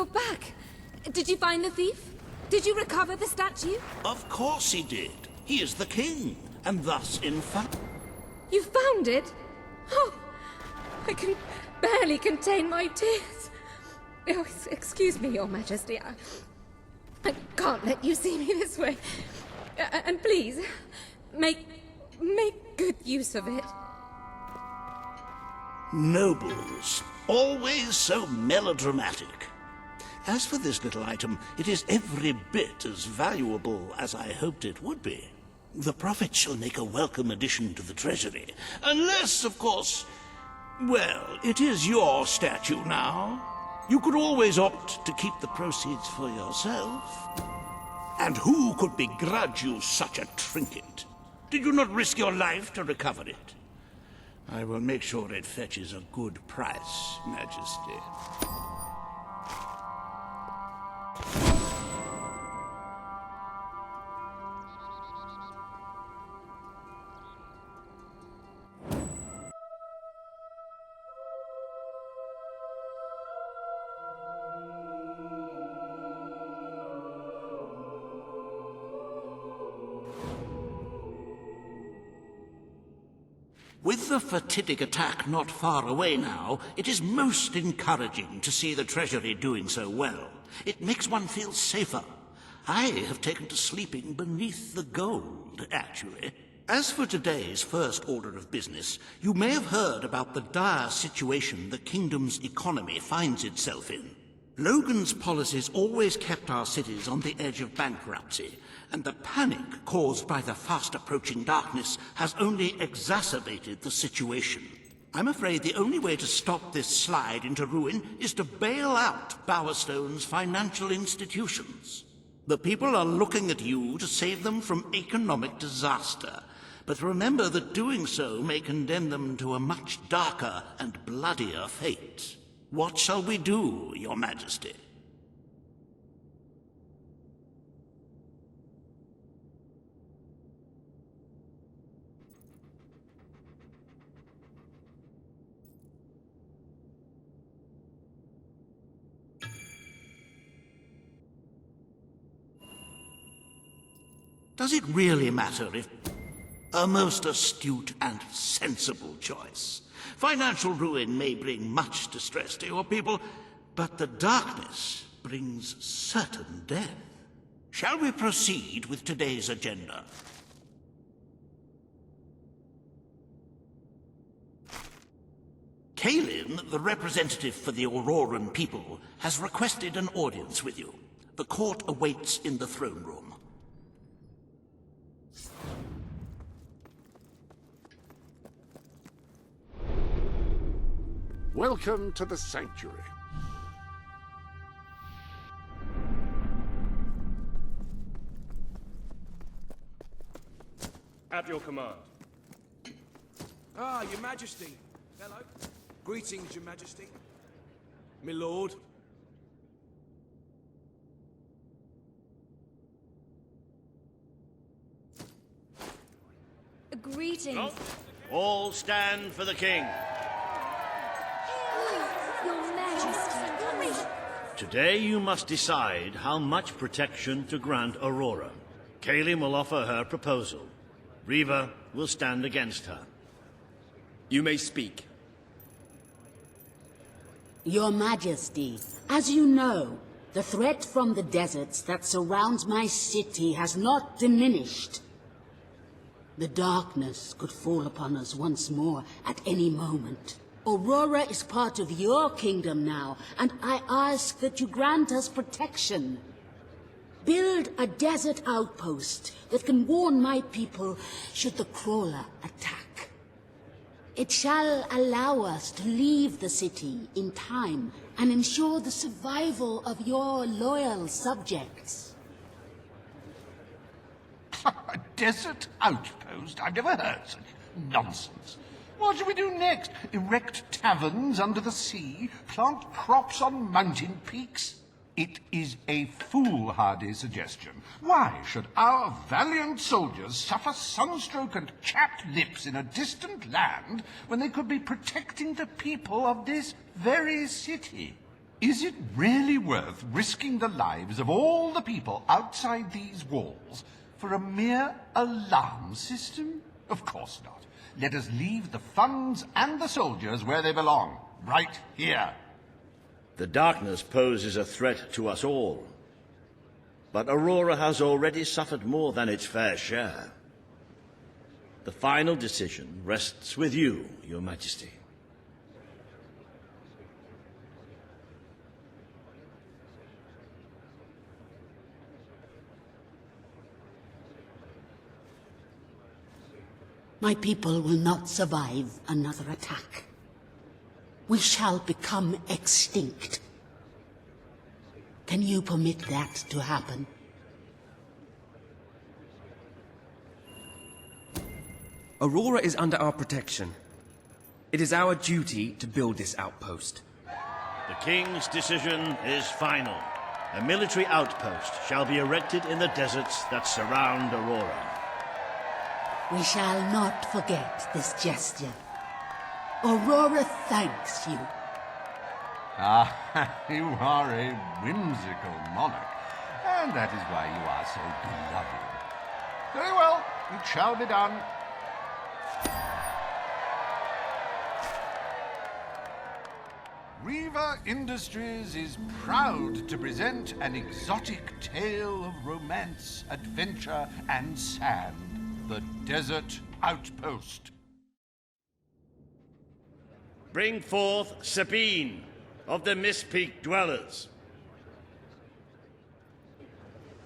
you're back. Did you find the thief? Did you recover the statue? Of course he did. He is the king, and thus in fact... You found it? Oh, I can barely contain my tears. Oh, excuse me, Your Majesty. I can't let you see me this way. And please, make good use of it. Nobles, always so melodramatic. As for this little item, it is every bit as valuable as I hoped it would be. The Prophet shall make a welcome addition to the treasury. Unless, of course... Well, it is your statue now. You could always opt to keep the proceeds for yourself. And who could begrudge you such a trinket? Did you not risk your life to recover it? I will make sure it fetches a good price, Majesty. With the fatidic attack not far away now, it is most encouraging to see the Treasury doing so well. It makes one feel safer. I have taken to sleeping beneath the gold, actually. As for today's first order of business, you may have heard about the dire situation the kingdom's economy finds itself in. Logan's policies always kept our cities on the edge of bankruptcy, and the panic caused by the fast-approaching darkness has only exacerbated the situation. I'm afraid the only way to stop this slide into ruin is to bail out Bowerstone's financial institutions. The people are looking at you to save them from economic disaster, but remember that doing so may condemn them to a much darker and bloodier fate. What shall we do, Your Majesty? Does it really matter if... A most astute and sensible choice. Financial ruin may bring much distress to your people, but the darkness brings certain death. Shall we proceed with today's agenda? Kalin, the representative for the Auroran people, has requested an audience with you. The court awaits in the throne room. Welcome to the sanctuary. At your command. Ah, Your Majesty. Hello. Greetings, Your Majesty. My lord. Greetings. All stand for the king. Your Majesty. Today you must decide how much protection to grant Aurora. Kalin will offer her proposal. Riva will stand against her. You may speak. Your Majesty, as you know, the threat from the deserts that surrounds my city has not diminished. The darkness could fall upon us once more at any moment. Aurora is part of your kingdom now, and I ask that you grant us protection. Build a desert outpost that can warn my people should the crawler attack. It shall allow us to leave the city in time and ensure the survival of your loyal subjects. A desert outpost? I've never heard such nonsense. What shall we do next? Erect taverns under the sea? Plant crops on mountain peaks? It is a foolhardy suggestion. Why should our valiant soldiers suffer sunstroke and chapped lips in a distant land when they could be protecting the people of this very city? Is it really worth risking the lives of all the people outside these walls for a mere alarm system? Of course not. Let us leave the funds and the soldiers where they belong, right here. The darkness poses a threat to us all. But Aurora has already suffered more than its fair share. The final decision rests with you, Your Majesty. My people will not survive another attack. We shall become extinct. Can you permit that to happen? Aurora is under our protection. It is our duty to build this outpost. The King's decision is final. A military outpost shall be erected in the deserts that surround Aurora. We shall not forget this gesture. Aurora thanks you. Ah, you are a whimsical monarch, and that is why you are so beloved. Very well, it shall be done. Riva Industries is proud to present an exotic tale of romance, adventure, and sand. The Desert Outpost. Bring forth Sabine of the Mist Peak Dwellers.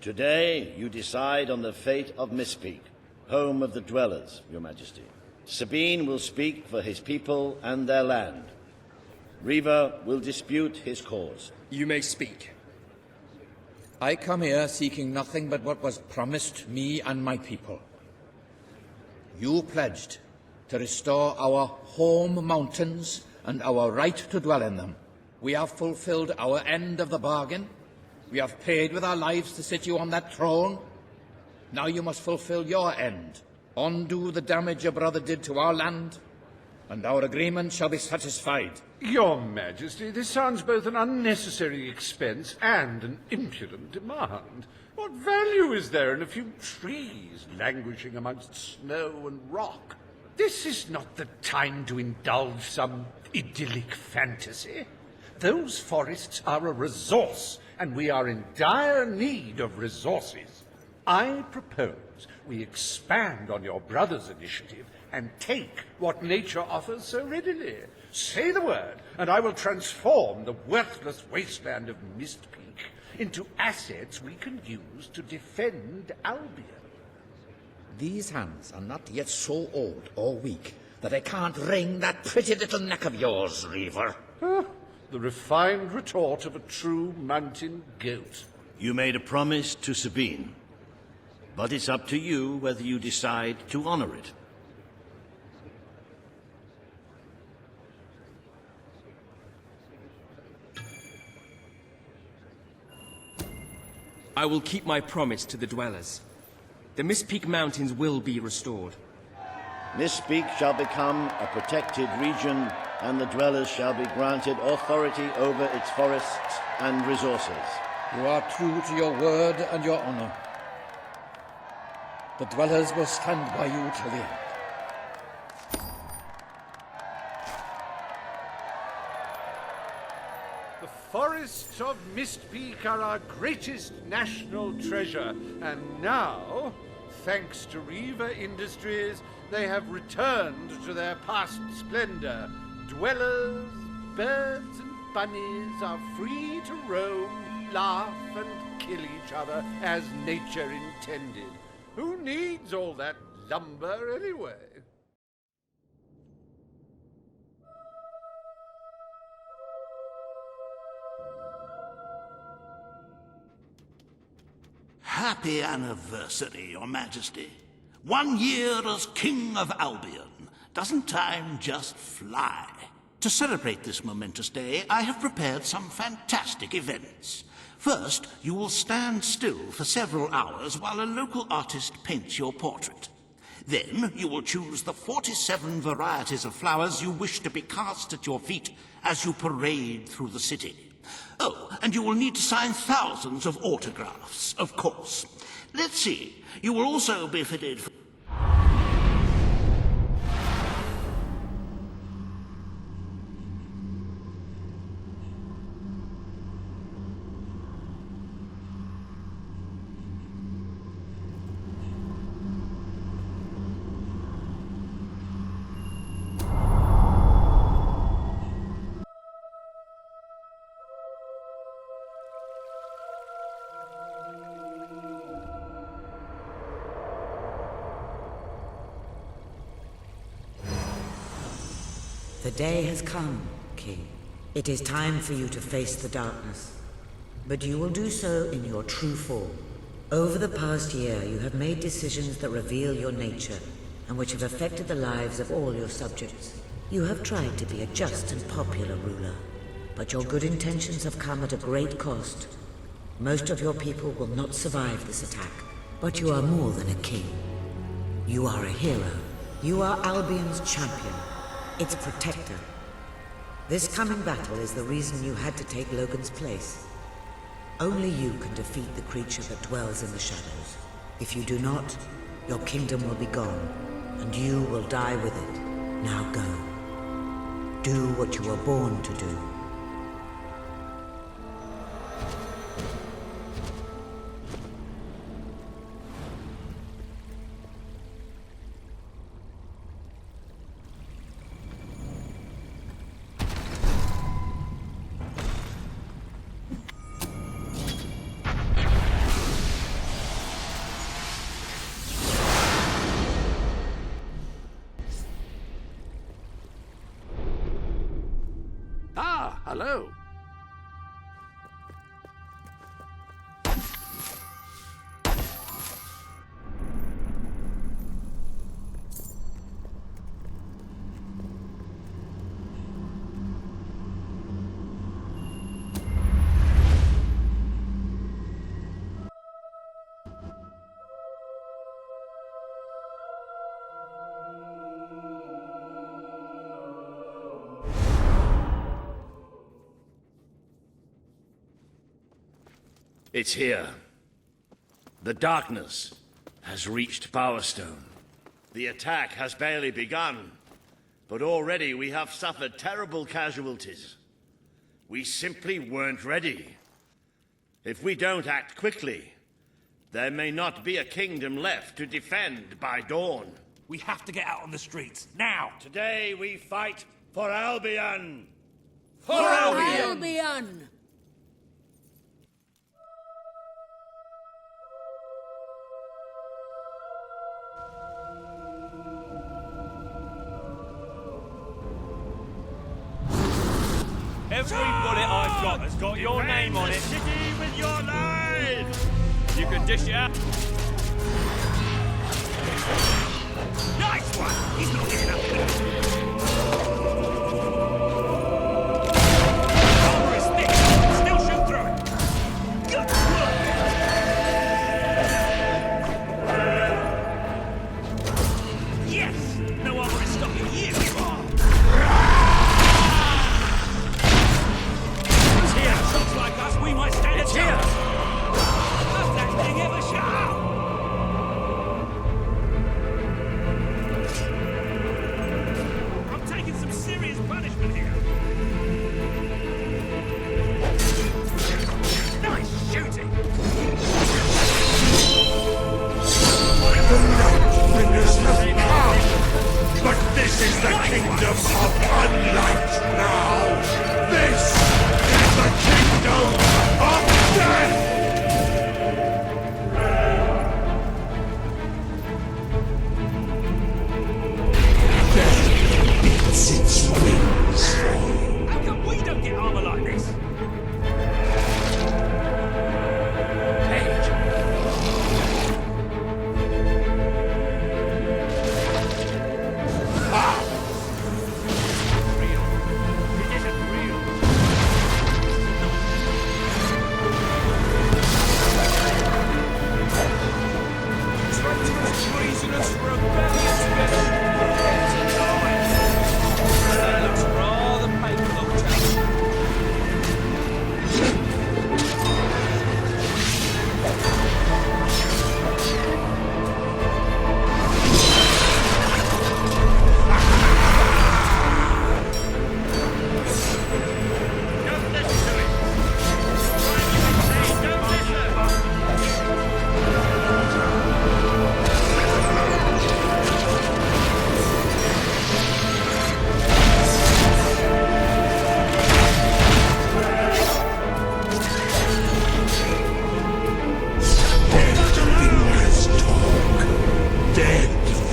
Today, you decide on the fate of Mist Peak, home of the Dwellers, Your Majesty. Sabine will speak for his people and their land. Riva will dispute his cause. You may speak. I come here seeking nothing but what was promised me and my people. You pledged to restore our home mountains and our right to dwell in them. We have fulfilled our end of the bargain. We have paid with our lives to sit you on that throne. Now you must fulfill your end. Undo the damage your brother did to our land, and our agreement shall be satisfied. Your Majesty, this sounds both an unnecessary expense and an impudent demand. What value is there in a few trees languishing amongst snow and rock? This is not the time to indulge some idyllic fantasy. Those forests are a resource, and we are in dire need of resources. I propose we expand on your brother's initiative and take what nature offers so readily. Say the word, and I will transform the worthless wasteland of Mist Peak into assets we can use to defend Albion. These hands are not yet so old or weak that I can't wring that pretty little neck of yours, Reaver. The refined retort of a true mountain goat. You made a promise to Sabine, but it's up to you whether you decide to honor it. I will keep my promise to the Dwellers. The Mist Peak Mountains will be restored. Mist Peak shall become a protected region, and the Dwellers shall be granted authority over its forests and resources. You are true to your word and your honor. The Dwellers will stand by you till the end. The forests of Mist Peak are our greatest national treasure, and now, thanks to Riva Industries, they have returned to their past splendor. Dwellers, birds, and bunnies are free to roam, laugh, and kill each other as nature intended. Who needs all that lumber anyway? Happy anniversary, Your Majesty. 1 year as King of Albion. Doesn't time just fly? To celebrate this momentous day, I have prepared some fantastic events. First, you will stand still for several hours while a local artist paints your portrait. Then, you will choose the 47 varieties of flowers you wish to be cast at your feet as you parade through the city. Oh, and you will need to sign thousands of autographs, of course. Let's see. You will also be fitted for... The day has come, King. It is time for you to face the darkness. But you will do so in your true form. Over the past year, you have made decisions that reveal your nature, and which have affected the lives of all your subjects. You have tried to be a just and popular ruler, but your good intentions have come at a great cost. Most of your people will not survive this attack, but you are more than a king. You are a hero. You are Albion's champion, its protector. This coming battle is the reason you had to take Logan's place. Only you can defeat the creature that dwells in the shadows. If you do not, your kingdom will be gone, and you will die with it. Now go. Do what you were born to do. Ah, hello. It's here. The darkness has reached Power Stone. The attack has barely begun, but already we have suffered terrible casualties. We simply weren't ready. If we don't act quickly, there may not be a kingdom left to defend by dawn. We have to get out on the streets, now! Today we fight for Albion! For Albion! Every bullet I've got has got your name on it. Defend the city with your lives! You can dish it out. Nice one! He's not getting up. Armor is thick. Still shoot through it. Good work. Yes! No armor is stopping you. Shots like us, we might stand a chance. Does that thing ever shut up? I'm taking some serious punishment here. Nice shooting. The Nightbringers have come, but this is the kingdom of unlight now. This is the kingdom of death! Death beats its wings. How come we don't get armor like this? Treasonous, rebellious bitch! Looks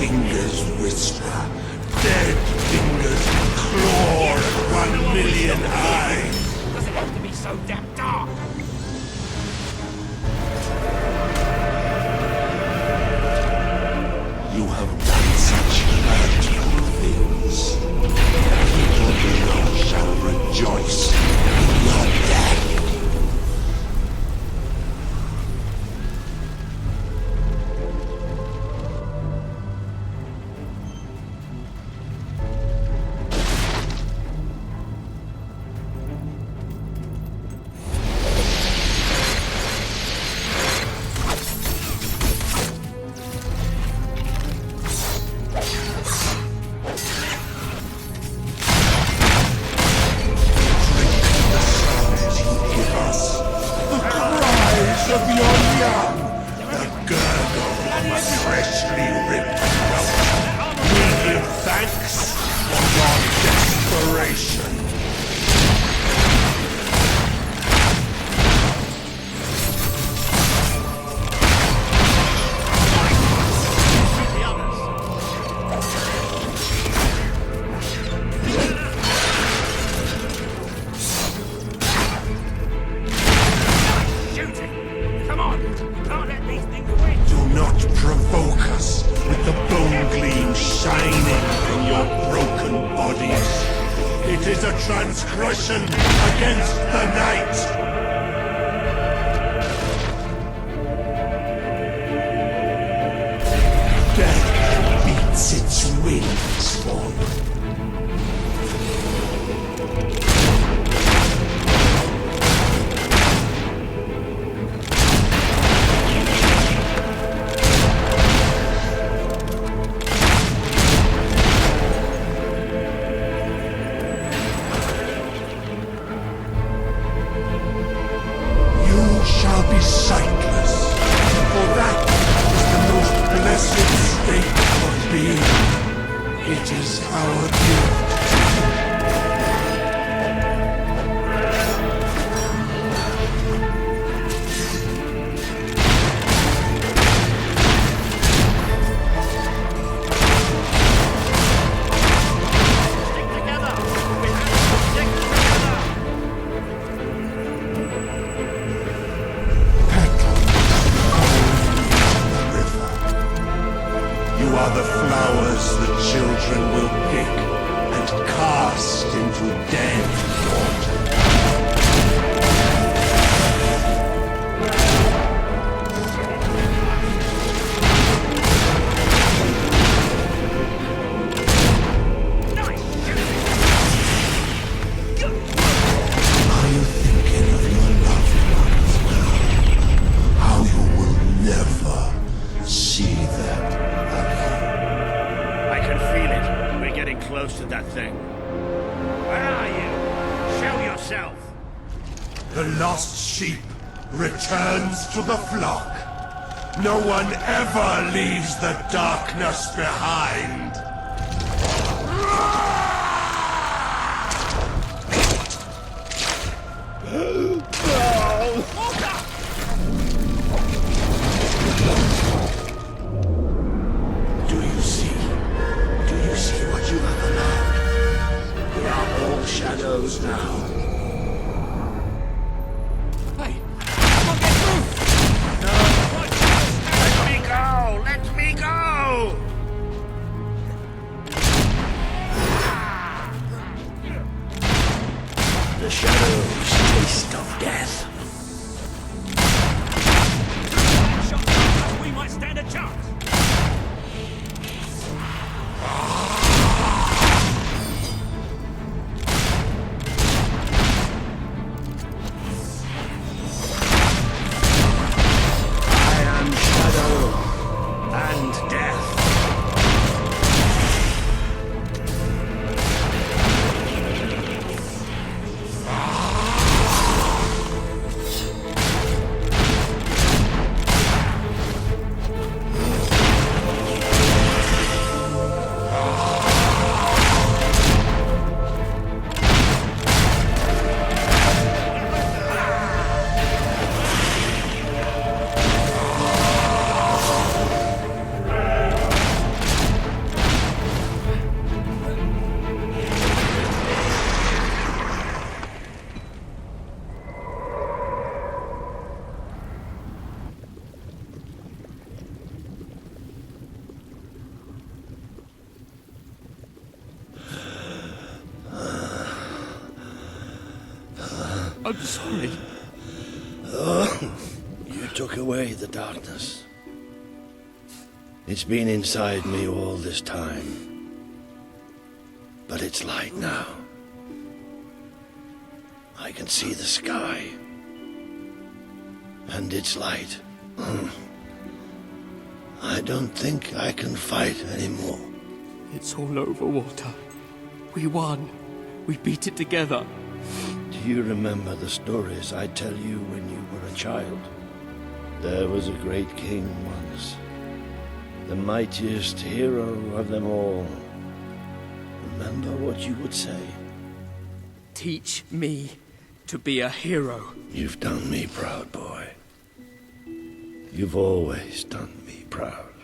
fingers whisper. Dead fingers claw at 1 million eyes. Does it have to be so damn dark? You have done such hurtful things. People below shall rejoice in your death. Transgression against the night! Death beats its wings for you. To the flock. No one ever leaves the darkness behind. Do you see what you have allowed? We are all shadows now. I'm sorry. Oh, you took away the darkness. It's been inside me all this time. But it's light now. I can see the sky. And it's light. I don't think I can fight anymore. It's all over, Walter. We won. We beat it together. Do you remember the stories I tell you when you were a child? There was a great king once. The mightiest hero of them all. Remember what you would say? Teach me to be a hero. You've done me proud, boy. You've always done me proud.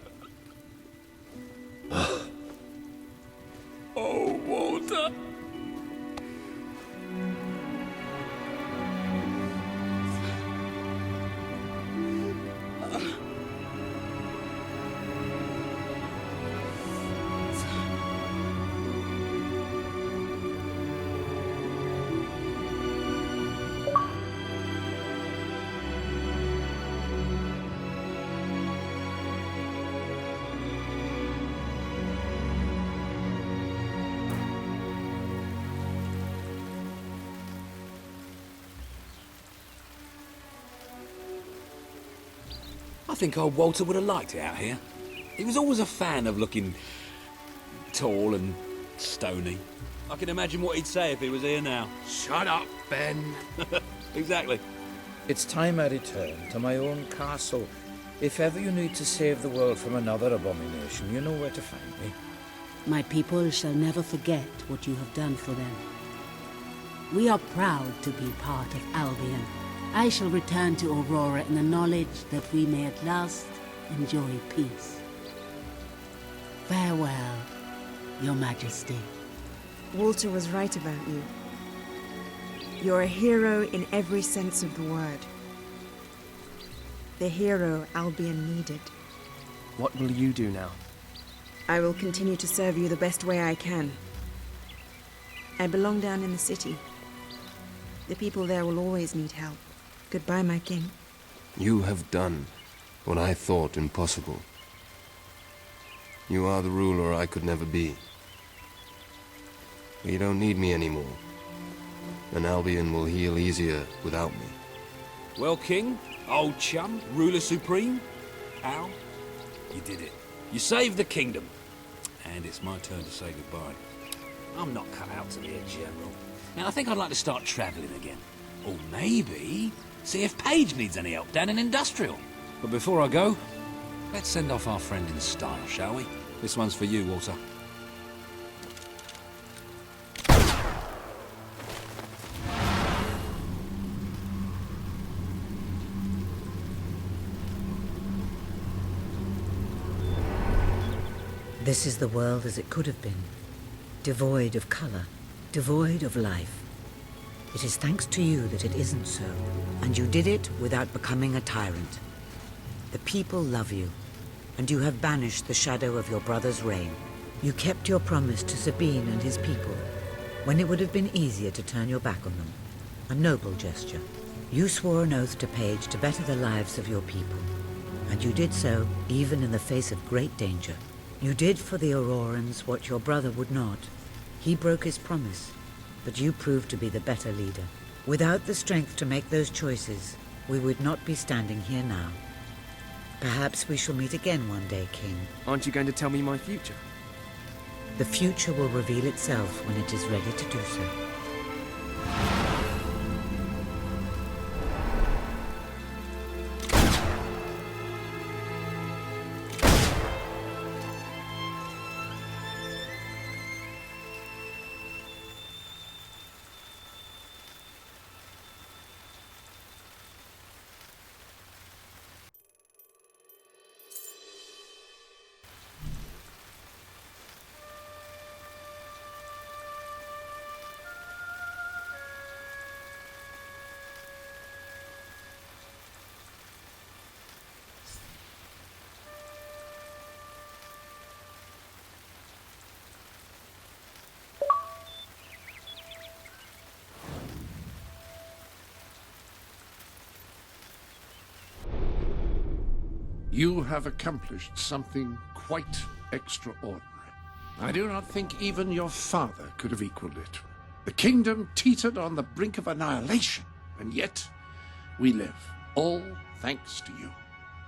Oh, Walter. I think old Walter would have liked it out here. He was always a fan of looking tall and stony. I can imagine what he'd say if he was here now. Shut up, Ben. Exactly. It's time I return to my own castle. If ever you need to save the world from another abomination, you know where to find me. My people shall never forget what you have done for them. We are proud to be part of Albion. I shall return to Aurora in the knowledge that we may at last enjoy peace. Farewell, Your Majesty. Walter was right about you. You're a hero in every sense of the word. The hero Albion needed. What will you do now? I will continue to serve you the best way I can. I belong down in the city. The people there will always need help. Goodbye, my king. You have done what I thought impossible. You are the ruler I could never be. You don't need me anymore. And Albion will heal easier without me. Well, King, old chum, ruler supreme, Al, you did it. You saved the kingdom. And it's my turn to say goodbye. I'm not cut out to be a general. Now, I think I'd like to start travelling again. Or maybe see if Paige needs any help down in Industrial. But before I go, let's send off our friend in style, shall we? This one's for you, Walter. This is the world as it could have been, devoid of color, devoid of life. It is thanks to you that it isn't so, and you did it without becoming a tyrant. The people love you, and you have banished the shadow of your brother's reign. You kept your promise to Sabine and his people, when it would have been easier to turn your back on them. A noble gesture. You swore an oath to Paige to better the lives of your people, and you did so even in the face of great danger. You did for the Aurorans what your brother would not. He broke his promise, but you proved to be the better leader. Without the strength to make those choices, we would not be standing here now. Perhaps we shall meet again one day, King. Aren't you going to tell me my future? The future will reveal itself when it is ready to do so. You have accomplished something quite extraordinary. I do not think even your father could have equaled it. The kingdom teetered on the brink of annihilation, and yet we live, all thanks to you.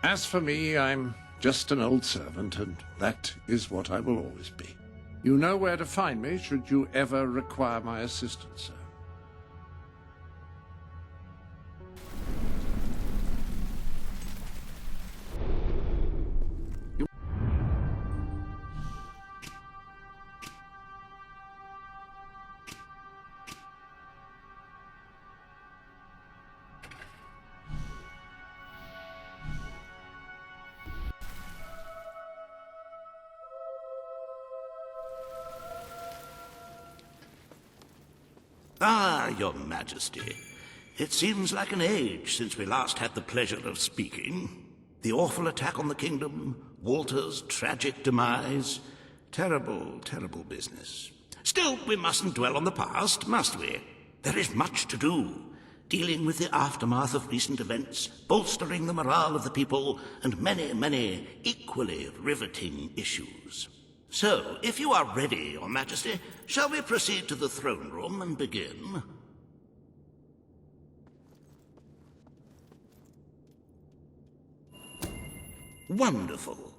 As for me, I'm just an old servant, and that is what I will always be. You know where to find me should you ever require my assistance, sir. Ah, Your Majesty. It seems like an age since we last had the pleasure of speaking. The awful attack on the kingdom, Walter's tragic demise. Terrible, terrible business. Still, we mustn't dwell on the past, must we? There is much to do. Dealing with the aftermath of recent events, bolstering the morale of the people, and many, many equally riveting issues. So, if you are ready, Your Majesty, shall we proceed to the throne room and begin? Wonderful.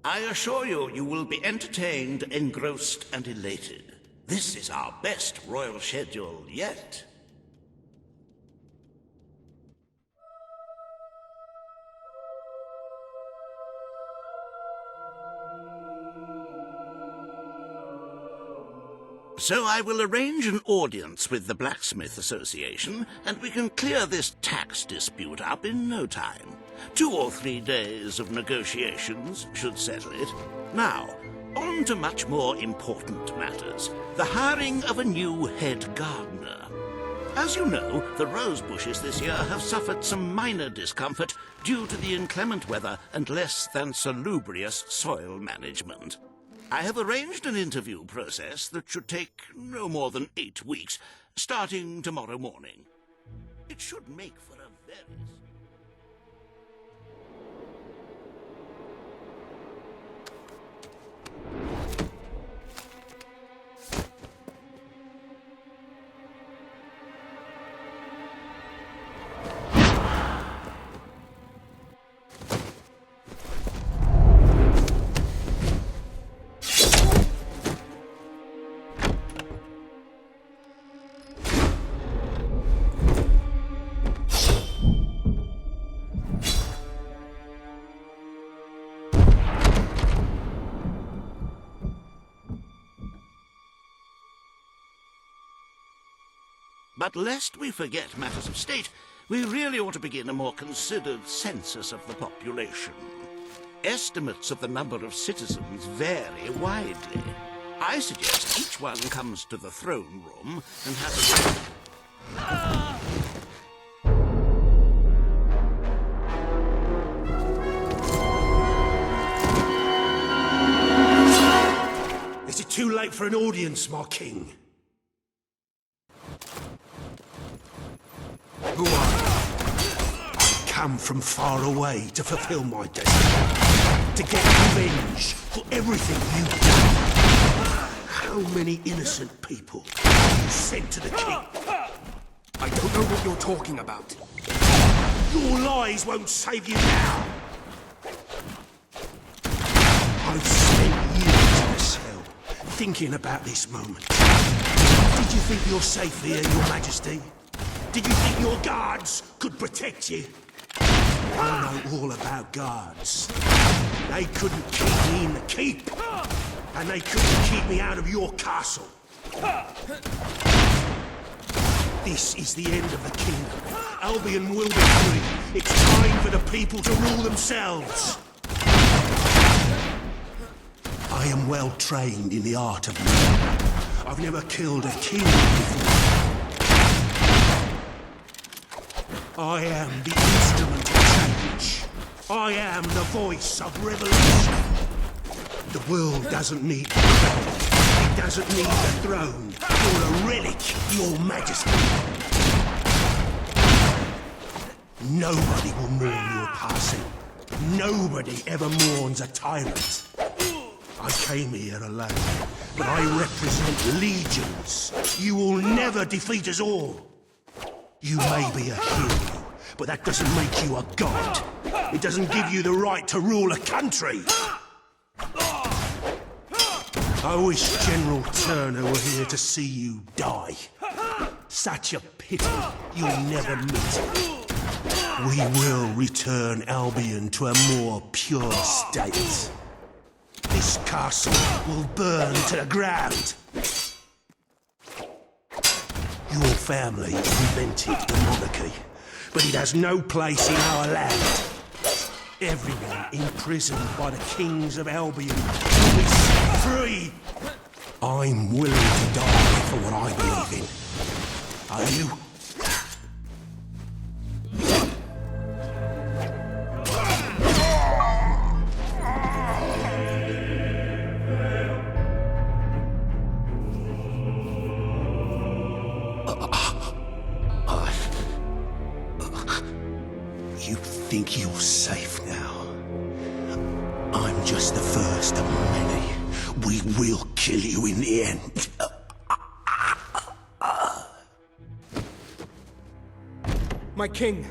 I assure you, you will be entertained, engrossed, and elated. This is our best royal schedule yet. So I will arrange an audience with the Blacksmith Association, and we can clear this tax dispute up in no time. 2 or 3 days of negotiations should settle it. Now, on to much more important matters. The hiring of a new head gardener. As you know, the rose bushes this year have suffered some minor discomfort due to the inclement weather and less than salubrious soil management. I have arranged an interview process that should take no more than 8 weeks, starting tomorrow morning. It should make for a very... But lest we forget matters of state, we really ought to begin a more considered census of the population. Estimates of the number of citizens vary widely. I suggest each one comes to the throne room and has a... Is it too late for an audience, my king? Who are you? I come from far away to fulfill my destiny. To get revenge for everything you've done. How many innocent people have you sent to the king? I don't know what you're talking about. Your lies won't save you now. I've spent years in a cell, thinking about this moment. Did you think you're safe here, Your Majesty? Did you think your guards could protect you? I know all about guards. They couldn't keep me in the keep. And they couldn't keep me out of your castle. This is the end of the kingdom. Albion will be free. It's time for the people to rule themselves. I am well trained in the art of war. I've never killed a king before. I am the instrument of change. I am the voice of revolution. The world doesn't need the crown. It doesn't need the throne. You're a relic, Your Majesty. Nobody will mourn your passing. Nobody ever mourns a tyrant. I came here alone, but I represent legions. You will never defeat us all. You may be a hero, but that doesn't make you a god. It doesn't give you the right to rule a country. I wish General Turner were here to see you die. Such a pity you'll never meet. We will return Albion to a more pure state. This castle will burn to the ground. Your family invented the monarchy, but it has no place in our land. Everyone imprisoned by the kings of Albion will be set free. I'm willing to die for what I believe in. Are you? You think you're safe now? I'm just the first of many. We will kill you in the end. My king!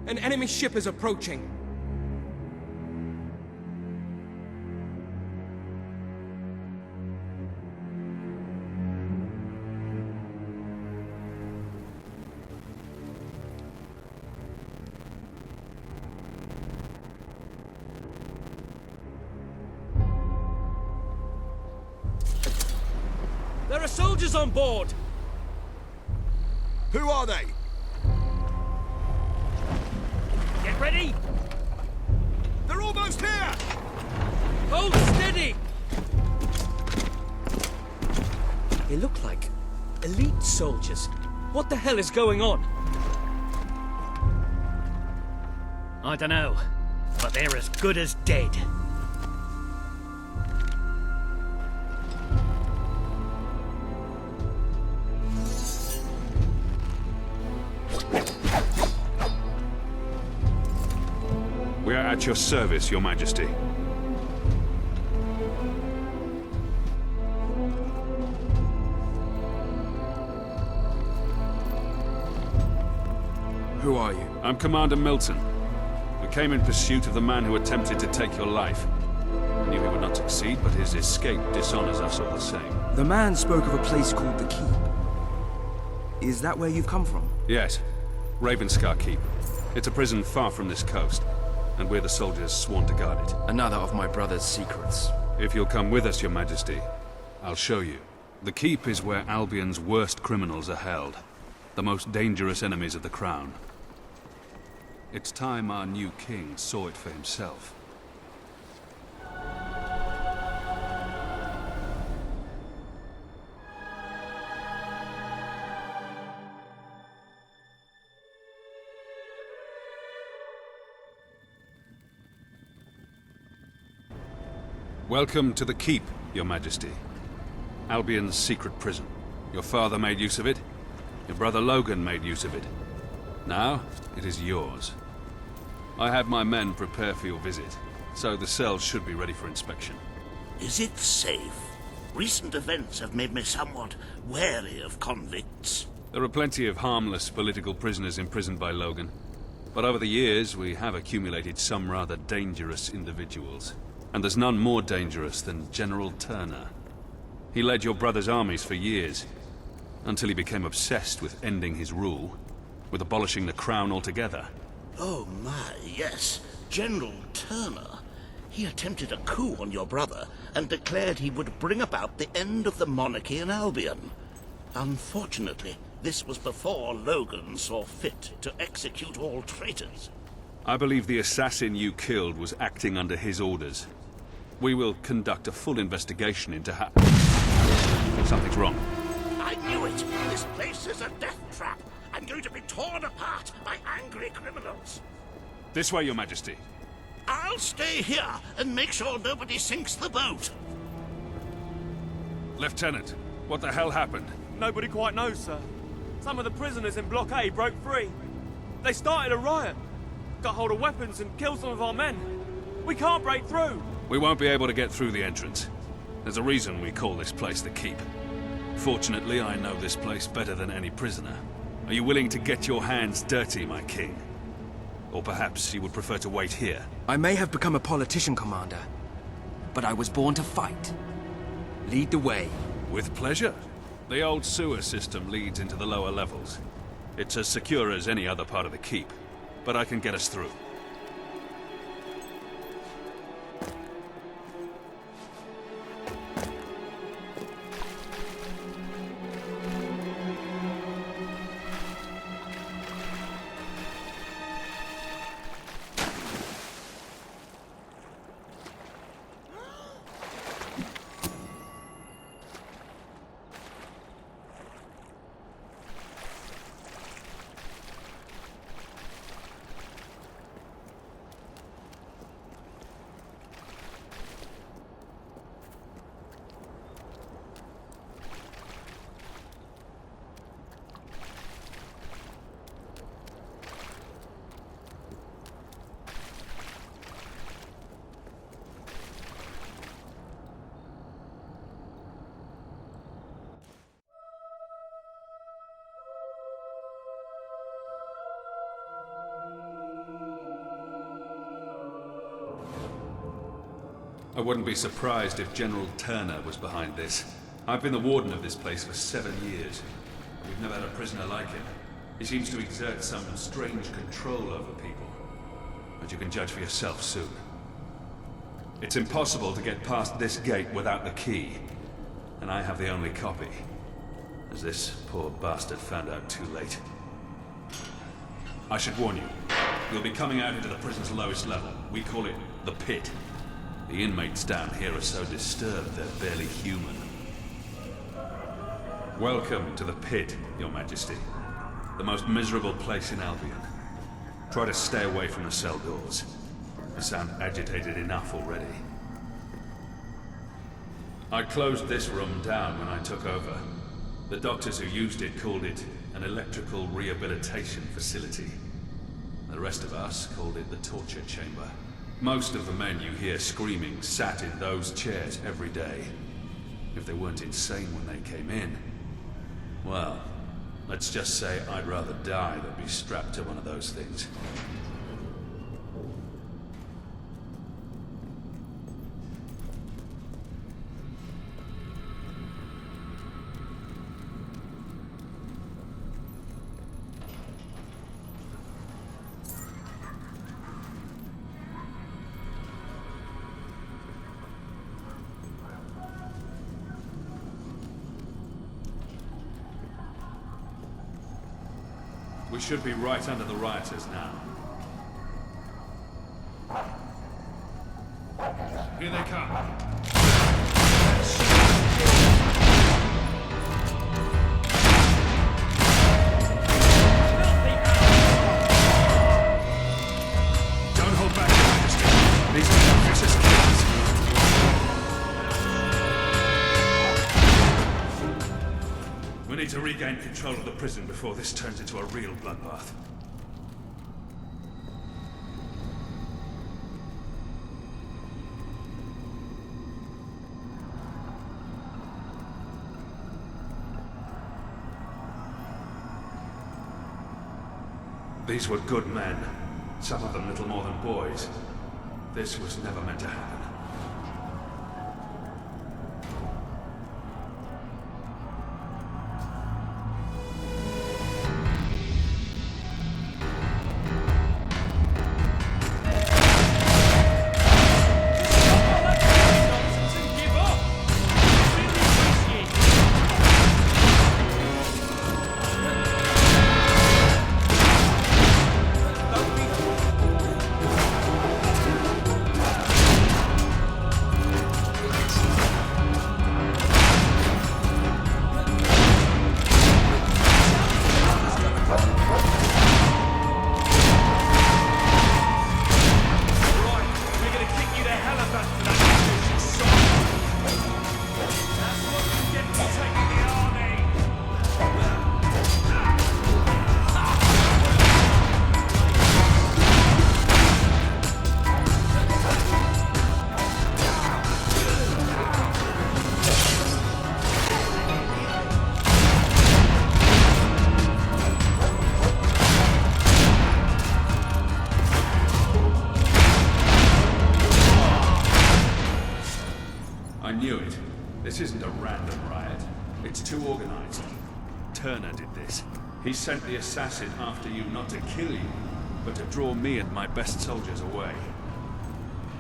An enemy ship is approaching. There are soldiers on board! Who are they? Get ready! They're almost here! Hold steady! They look like elite soldiers. What the hell is going on? I don't know, but they're as good as dead. We are at your service, Your Majesty. Who are you? I'm Commander Milton. We came in pursuit of the man who attempted to take your life. I knew he would not succeed, but his escape dishonors us all the same. The man spoke of a place called the Keep. Is that where you've come from? Yes. Ravenscar Keep. It's a prison far from this coast, and we're the soldiers sworn to guard it. Another of my brother's secrets. If you'll come with us, Your Majesty, I'll show you. The Keep is where Albion's worst criminals are held. The most dangerous enemies of the Crown. It's time our new king saw it for himself. Welcome to the Keep, Your Majesty. Albion's secret prison. Your father made use of it. Your brother Logan made use of it. Now, it is yours. I had my men prepare for your visit, so the cells should be ready for inspection. Is it safe? Recent events have made me somewhat wary of convicts. There are plenty of harmless political prisoners imprisoned by Logan. But over the years, we have accumulated some rather dangerous individuals. And there's none more dangerous than General Turner. He led your brother's armies for years, until he became obsessed with ending his rule, with abolishing the crown altogether. Oh my, yes. General Turner. He attempted a coup on your brother and declared he would bring about the end of the monarchy in Albion. Unfortunately, this was before Logan saw fit to execute all traitors. I believe the assassin you killed was acting under his orders. We will conduct a full investigation into how... Something's wrong. I knew it! This place is a death trap! I'm going to be torn apart by angry criminals! This way, Your Majesty. I'll stay here and make sure nobody sinks the boat! Lieutenant, what the hell happened? Nobody quite knows, sir. Some of the prisoners in Block A broke free. They started a riot. got hold of weapons and killed some of our men. We can't break through. We won't be able to get through the entrance. There's a reason we call this place the Keep. Fortunately, I know this place better than any prisoner. Are you willing to get your hands dirty, my king? Or perhaps you would prefer to wait here? I may have become a politician, Commander, but I was born to fight. Lead the way. With pleasure. The old sewer system leads into the lower levels. It's as secure as any other part of the Keep, but I can get us through. I wouldn't be surprised if General Turner was behind this. I've been the warden of this place for 7 years. We've never had a prisoner like him. He seems to exert some strange control over people. But you can judge for yourself soon. It's impossible to get past this gate without the key. And I have the only copy. As this poor bastard found out too late. I should warn you. You'll be coming out into the prison's lowest level. We call it the Pit. The inmates down here are so disturbed they're barely human. Welcome to the Pit, Your Majesty. The most miserable place in Albion. Try to stay away from the cell doors. You sound agitated enough already. I closed this room down when I took over. The doctors who used it called it an electrical rehabilitation facility. The rest of us called it the torture chamber. Most of the men you hear screaming sat in those chairs every day. If they weren't insane when they came in, well, let's just say I'd rather die than be strapped to one of those things. We should be right under the rioters now. Here they come. Don't hold back, Your Majesty. These are vicious killers. We need to regain control of the prison before this turns into a real bloodbath. These were good men, some of them little more than boys. This was never meant to happen. This isn't a random riot. It's too organized. Turner did this. He sent the assassin after you not to kill you, but to draw me and my best soldiers away.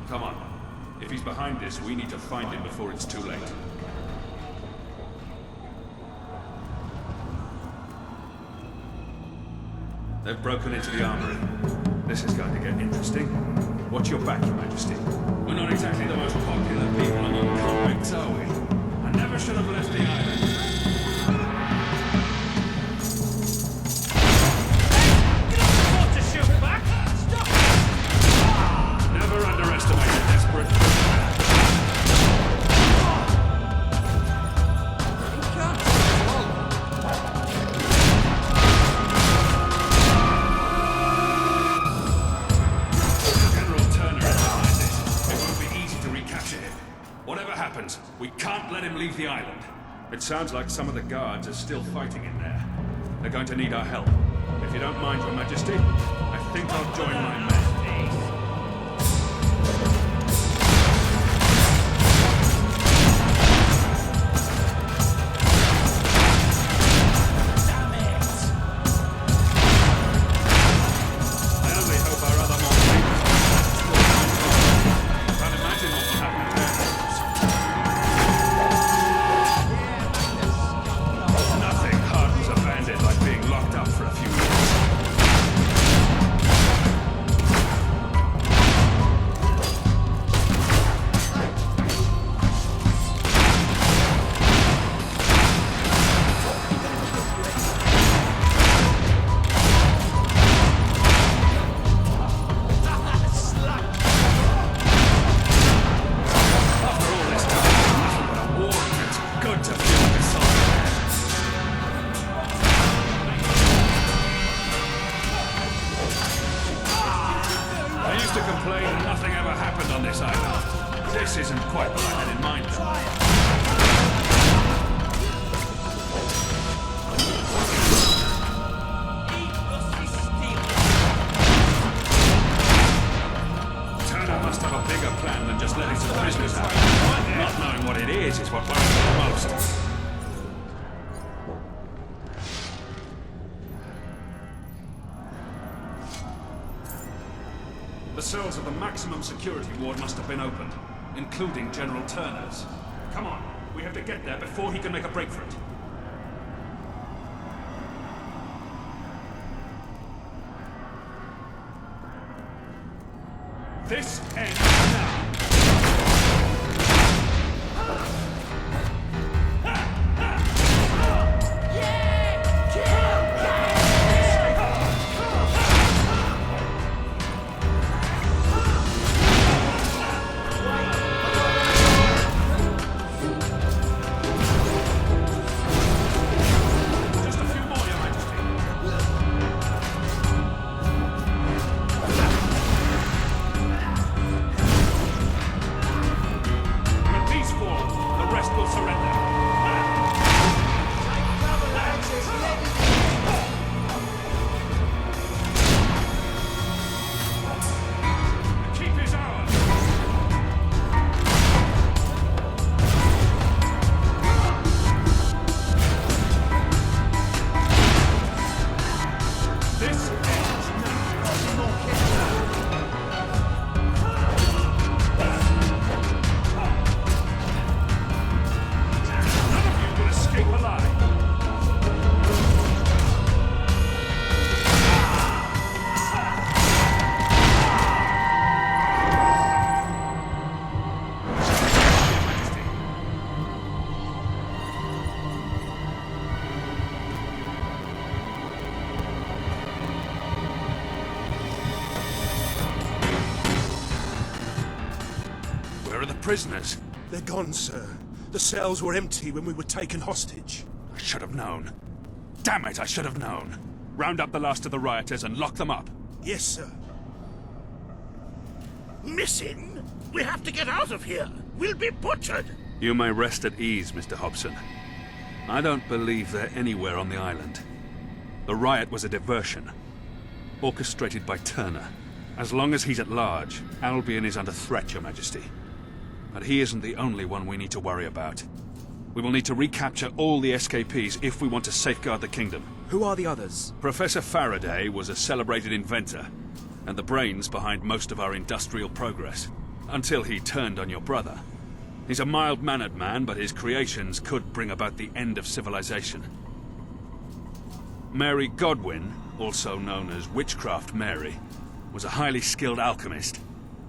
Come on. If he's behind this, we need to find him before it's too late. They've broken into the armory. This is going to get interesting. Watch your back, Your Majesty. We're not exactly the most popular people among convicts, are we? I never should have left the island. Never underestimate the desperate. General Turner is behind this. It won't be easy to recapture him. Whatever happens, we can't let him leave the island. It sounds like some of the guards are still fighting in there. They're going to need our help. If you don't mind, Your Majesty, I think I'll join my men. The cells of the maximum security ward must have been opened, including General Turner's. Come on, we have to get there before he can make a break for it. This ends now! Prisoners? They're gone, sir. The cells were empty when we were taken hostage. I should have known. Damn it, I should have known. Round up the last of the rioters and lock them up. Yes, sir. Missing? We have to get out of here. We'll be butchered. You may rest at ease, Mr. Hobson. I don't believe they're anywhere on the island. The riot was a diversion, orchestrated by Turner. As long as he's at large, Albion is under threat, Your Majesty. But he isn't the only one we need to worry about. We will need to recapture all the escapees if we want to safeguard the kingdom. Who are the others? Professor Faraday was a celebrated inventor, and the brains behind most of our industrial progress. Until he turned on your brother. He's a mild-mannered man, but his creations could bring about the end of civilization. Mary Godwin, also known as Witchcraft Mary, was a highly skilled alchemist,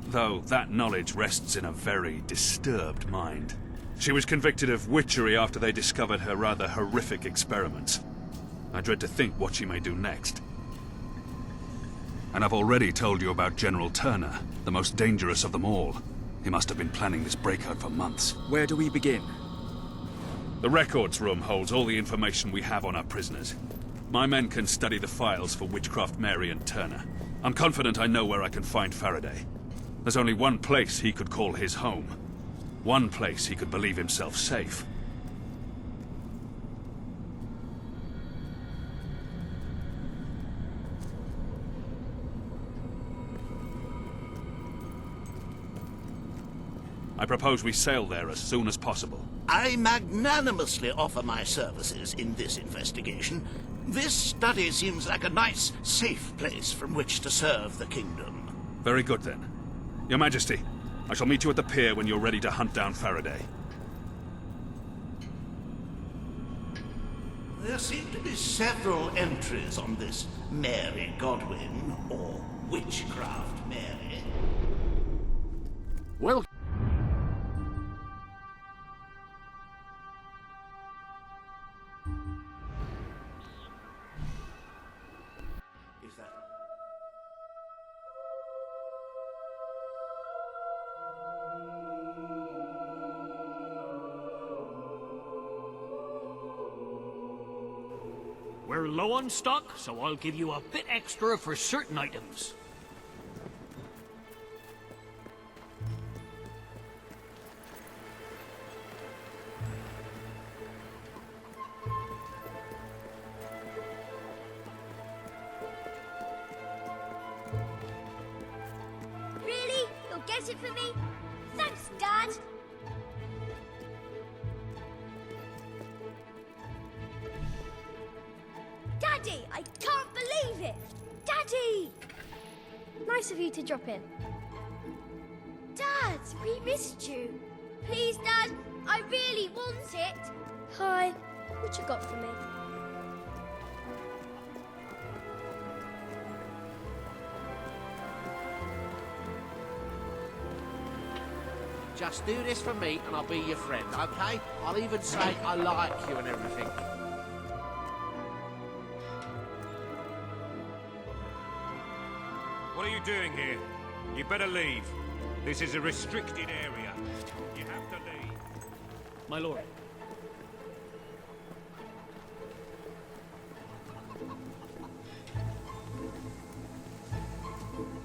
though that knowledge rests in a very disturbed mind. She was convicted of witchery after they discovered her rather horrific experiments. I dread to think what she may do next. And I've already told you about General Turner, the most dangerous of them all. He must have been planning this breakout for months. Where do we begin? The records room holds all the information we have on our prisoners. My men can study the files for Witchcraft Mary and Turner. I'm confident I know where I can find Faraday. There's only one place he could call his home. One place he could believe himself safe. I propose we sail there as soon as possible. I magnanimously offer my services in this investigation. This study seems like a nice, safe place from which to serve the kingdom. Very good, then. Your Majesty, I shall meet you at the pier when you're ready to hunt down Faraday. There seem to be several entries on this Mary Godwin, or Witchcraft Mary. Well, We're low on stock, so I'll give you a bit extra for certain items. Really? You'll get it for me? Thanks, Dad! Daddy, I can't believe it! Daddy! Nice of you to drop in. Dad, we missed you. Please, Dad, I really want it. Hi, what you got for me? Just do this for me and I'll be your friend, okay? I'll even say I like you and everything. What are you doing here? You better leave. This is a restricted area. You have to leave. My lord.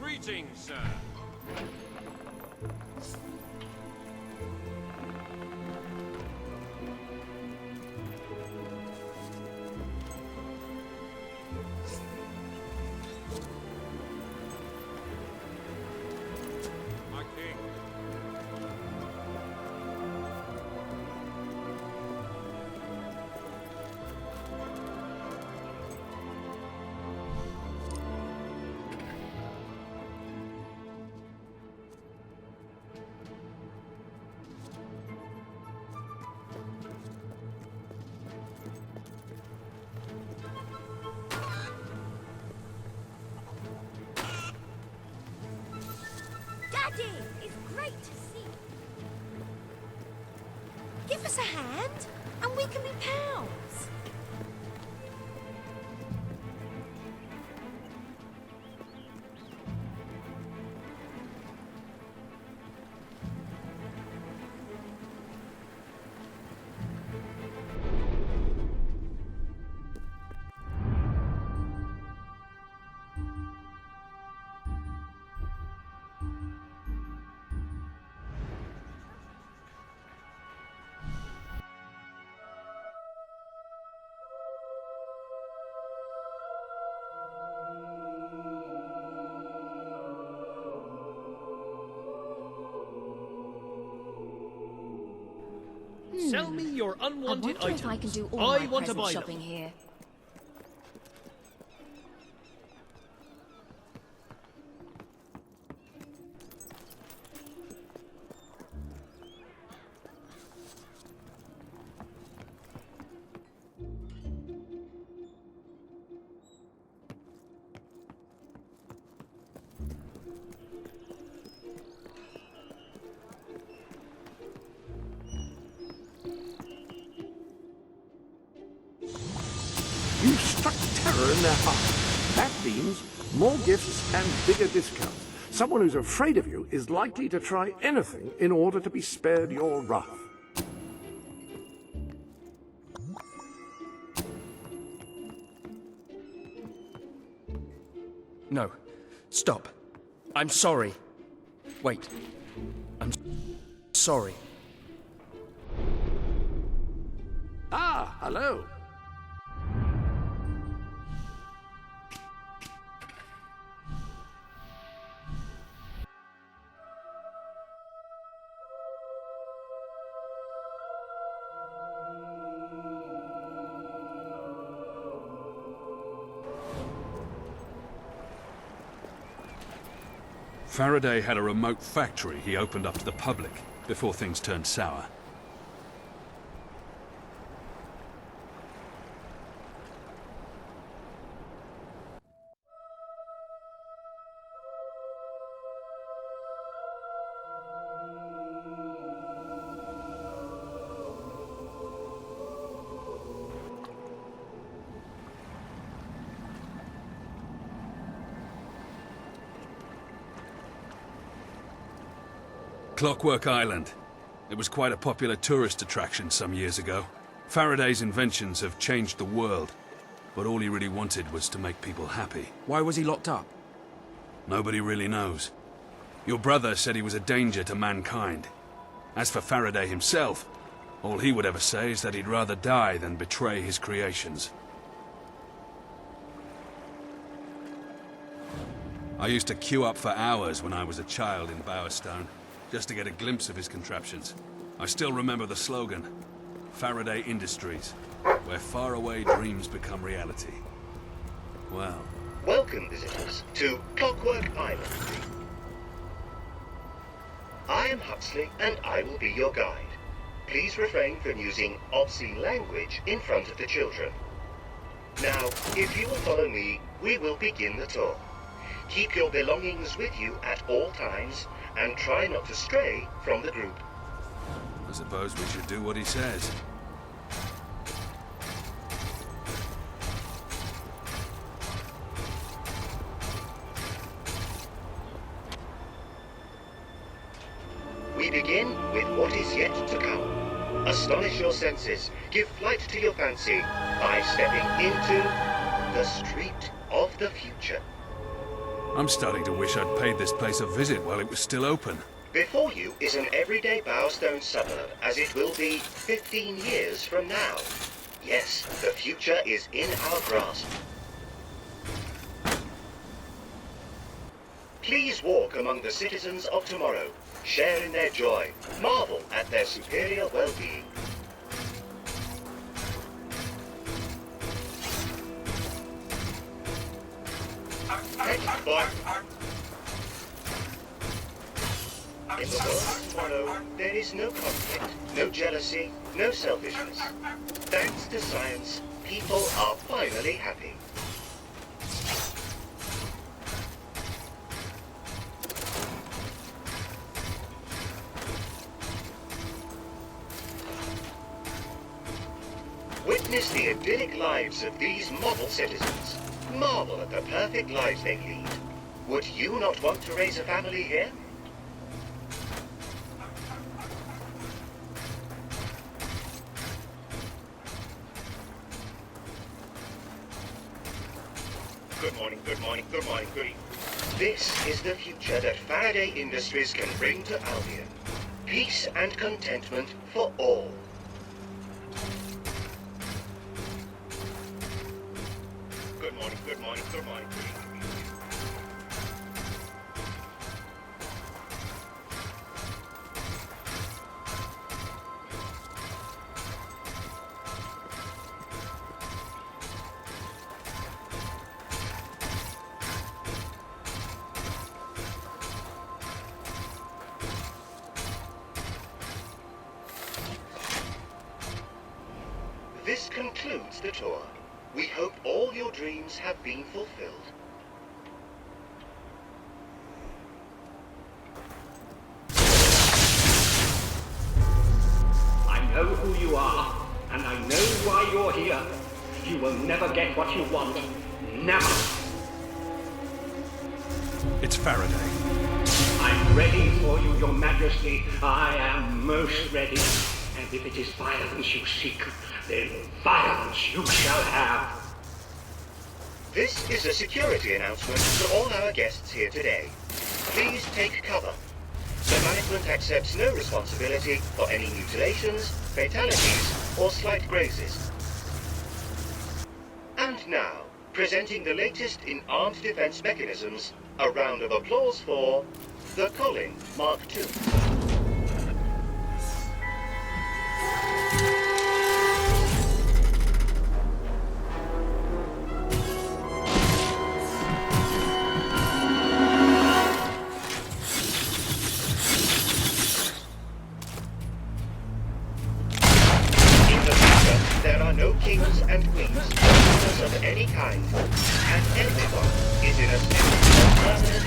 Greetings, sir. Daddy, it's great to see you. Give us a hand, and we can be pals. Sell me your unwanted I wonder items. if I can do all I my want to present buy shopping them. here. You've struck terror in their hearts. That means more gifts and bigger discounts. Someone who's afraid of you is likely to try anything in order to be spared your wrath. No. Stop. I'm sorry. Wait. I'm sorry. Ah, hello. Faraday had a remote factory he opened up to the public before things turned sour. Clockwork Island. It was quite a popular tourist attraction some years ago. Faraday's inventions have changed the world, but all he really wanted was to make people happy. Why was he locked up? Nobody really knows. Your brother said he was a danger to mankind. As for Faraday himself, all he would ever say is that he'd rather die than betray his creations. I used to queue up for hours when I was a child in Bowerstone, just to get a glimpse of his contraptions. I still remember the slogan, Faraday Industries, where faraway dreams become reality. Well... Welcome, visitors, to Clockwork Island. I am Huxley, and I will be your guide. Please refrain from using obscene language in front of the children. Now, if you will follow me, we will begin the tour. Keep your belongings with you at all times, and try not to stray from the group. I suppose we should do what he says. We begin with what is yet to come. Astonish your senses, give flight to your fancy by stepping into the street of the future. I'm starting to wish I'd paid this place a visit while it was still open. Before you is an everyday Bowerstone suburb, as it will be 15 years from now. Yes, the future is in our grasp. Please walk among the citizens of tomorrow. Share in their joy. Marvel at their superior well-being. Next, boy. In the world of tomorrow, there is no conflict, no jealousy, no selfishness. Thanks to science, people are finally happy. Witness the idyllic lives of these model citizens. Marvel at the perfect lives they lead. Would you not want to raise a family here? Good morning, good morning, good morning, good evening. This is the future that Faraday Industries can bring to Albion. Peace and contentment for all. Good morning, good morning, good morning, good evening. This concludes the tour. We hope all your dreams have been fulfilled. I know who you are, and I know why you're here. You will never get what you want. Never. It's Faraday. I'm ready for you, Your Majesty. I am most ready. And if it is violence you seek, then violence you shall have. This is a security announcement to all our guests here today. Please take cover. The management accepts no responsibility for any mutilations, fatalities, or slight grazes. And now, presenting the latest in armed defense mechanisms, a round of applause for the Colin Mark II. No kings and queens, rulers of any kind, and everyone is in a state of permanent...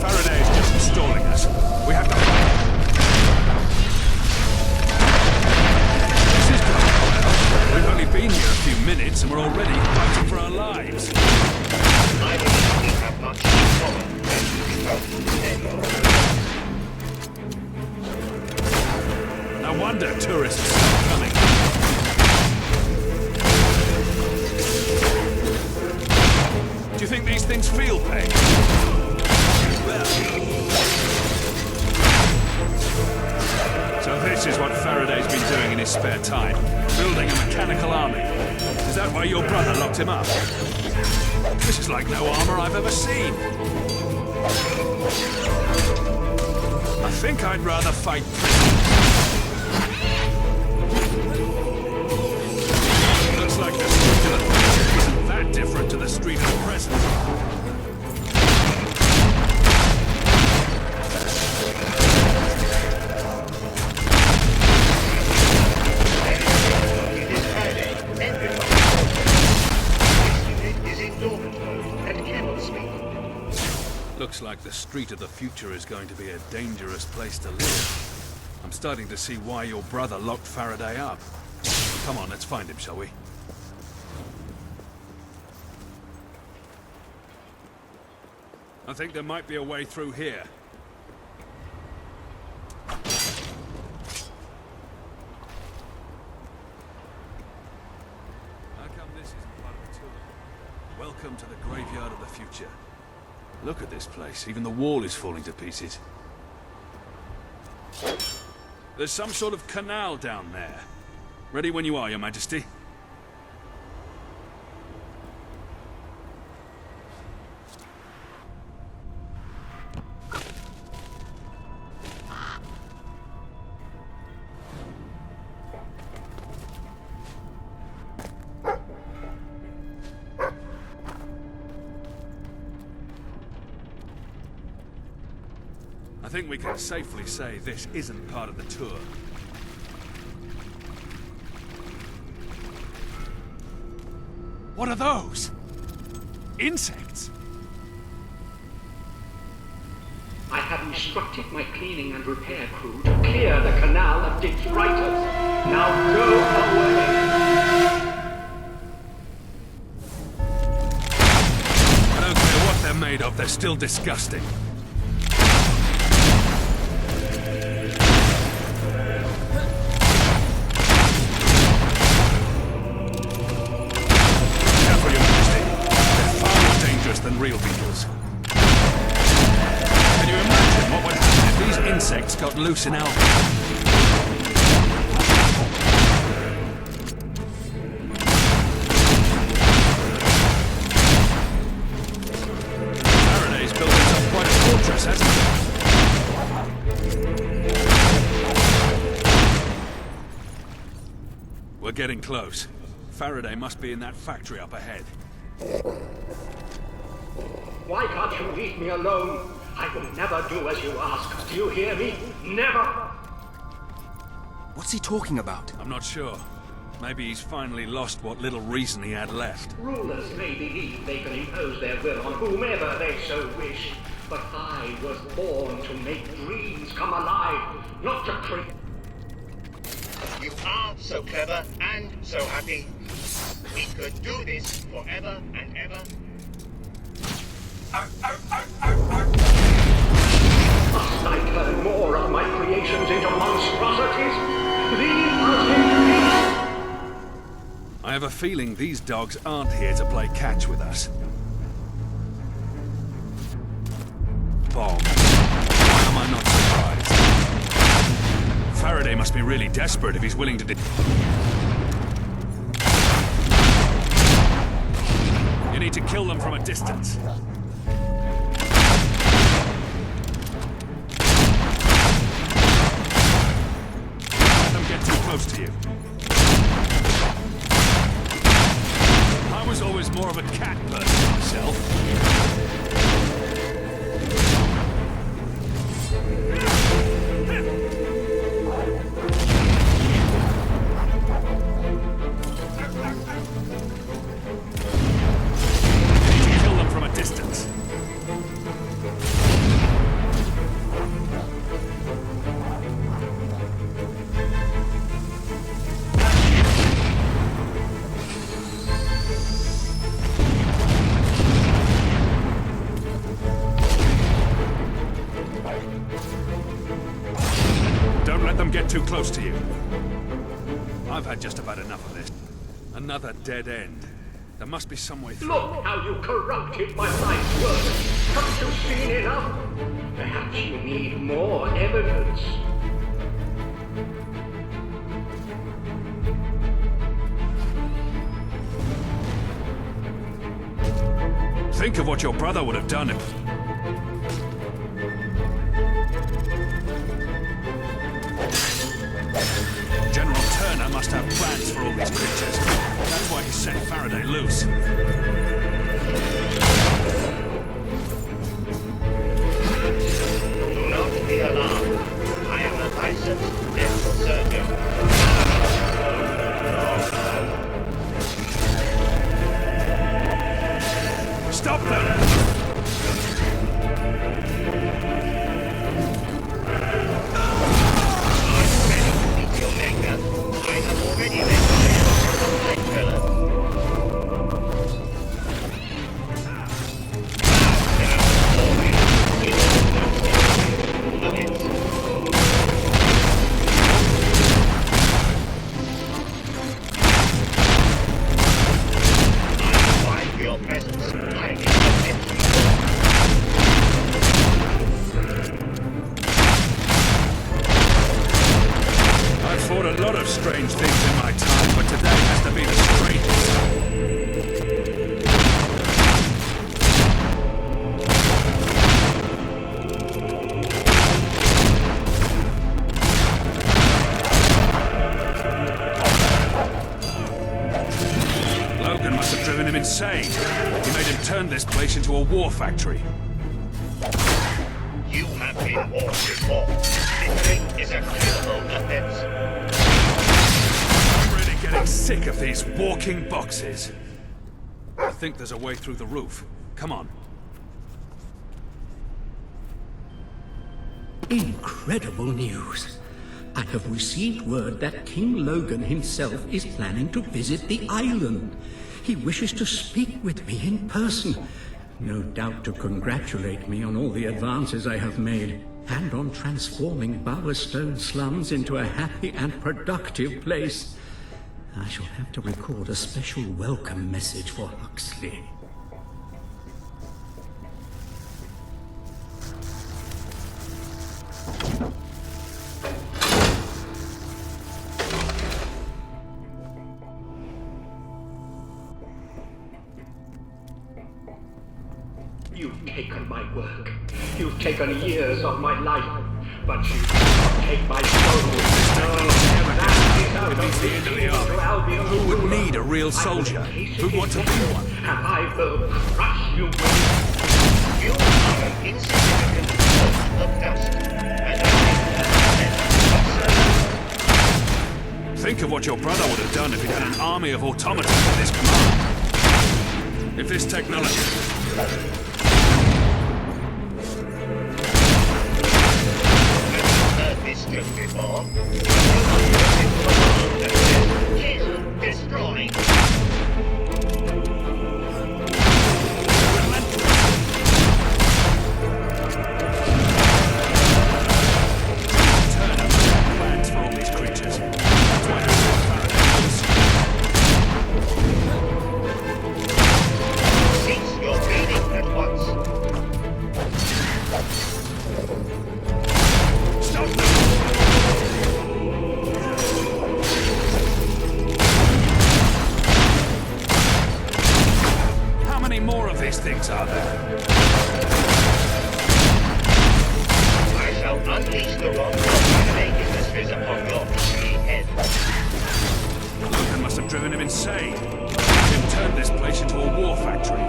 Faraday is just stalling us. We have to fight. This is going well. We've only been here a few minutes and we're already fighting for our lives. I believe we have much in common, and you both. No wonder tourists are coming. Do you think these things feel pain? So this is what Faraday's been doing in his spare time, building a mechanical army. Is that why your brother locked him up? This is like no armor I've ever seen. I think I'd rather fight prisoners. Looks like the street of the future isn't that different to the street of the present. Looks like the street of the future is going to be a dangerous place to live. I'm starting to see why your brother locked Faraday up. Come on, let's find him, shall we? I think there might be a way through here. How come this isn't part of the tour? Welcome to the graveyard of the future. Look at this place. Even the wall is falling to pieces. There's some sort of canal down there. Ready when you are, Your Majesty. I think we can safely say this isn't part of the tour. What are those? Insects? I have instructed my cleaning and repair crew to clear the canal of detritus. Now go away! I don't care what they're made of, they're still disgusting. Than real beetles. Can you imagine what would happen if these insects got loose in Albion? Faraday's built himself quite a fortress, hasn't he? We're getting close. Faraday must be in that factory up ahead. Why can't you leave me alone? I will never do as you ask. Do you hear me? Never! What's he talking about? I'm not sure. Maybe he's finally lost what little reason he had left. Rulers may believe they can impose their will on whomever they so wish, but I was born to make dreams come alive, not to create. You are so clever and so happy. We could do this forever and ever. Must I turn more of my creations into monstrosities? Leave us in peace! I have a feeling these dogs aren't here to play catch with us. Bomb. Why am I not surprised? Faraday must be really desperate if he's willing to You need to kill them from a distance. Let them get too close to you. I was always more of a cat person myself. Kill them from a distance. Don't let them get too close to you. I've had just about enough of this. Another dead end. There must be some way through. Look how you corrupted my life's work. Haven't you seen enough? Perhaps you need more evidence. Think of what your brother would have done if... General Turner must have plans for all these creatures. That's why he set Faraday loose. Do not be alarmed. I am a licensed dental surgeon. Stop them! Strange things in my time, but today has to be the strangest. Logan must have driven him insane. He made him turn this place into a war factory. You have been warned before. Littering is a criminal offense. Getting sick of these walking boxes. I think there's a way through the roof. Come on. Incredible news. I have received word that King Logan himself is planning to visit the island. He wishes to speak with me in person. No doubt to congratulate me on all the advances I have made, and on transforming Bowerstone slums into a happy and productive place. I shall have to record a special welcome message for Huxley. You've taken my work. You've taken years of my life. But you cannot take my soul. No, that is out of the end of the army. Who would need a real soldier? Who'd want to be one? And I will crush you with You are an insignificant lump of dust. And I think Think of what your brother would have done if he'd had an army of automatons at his command. If this technology... This just before. Kill, destroy. Plans for all these creatures. That's why there's no Faraday. Cease your bleeding at once. Stop them! How many more of these things are there? I shall unleash the wrong Faraday industries upon your tree head. Logan must have driven him insane. Him turn this place into a war factory.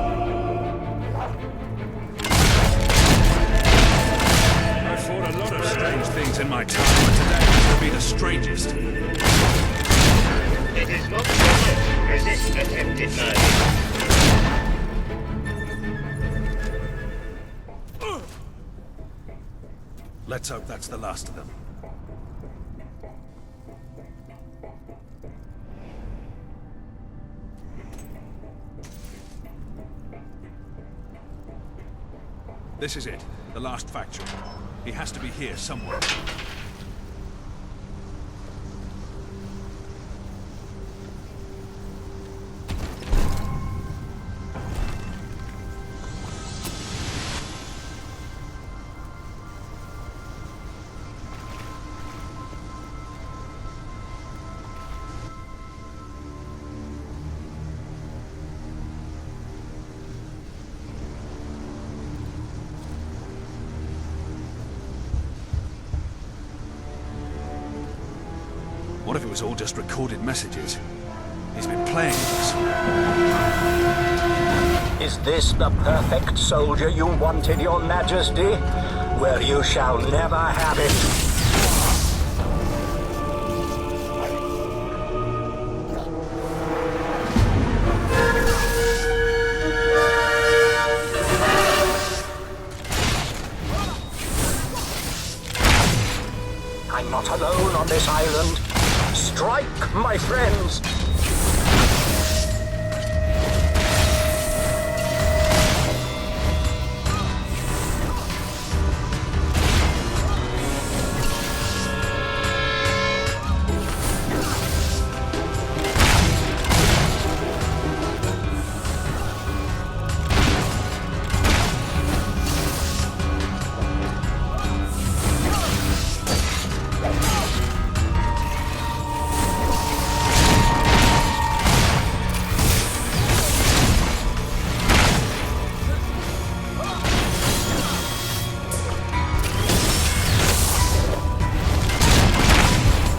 I've fought a lot of strange things in my time, but today is to be the strangest. It is not prudent to resist attempted murder. Let's hope that's the last of them. This is it, the last factory. He has to be here somewhere. What if it was all just recorded messages? He's been playing with us. Is this the perfect soldier you wanted, Your Majesty? Well, you shall never have it. I'm not alone on this island. Strike, my friends!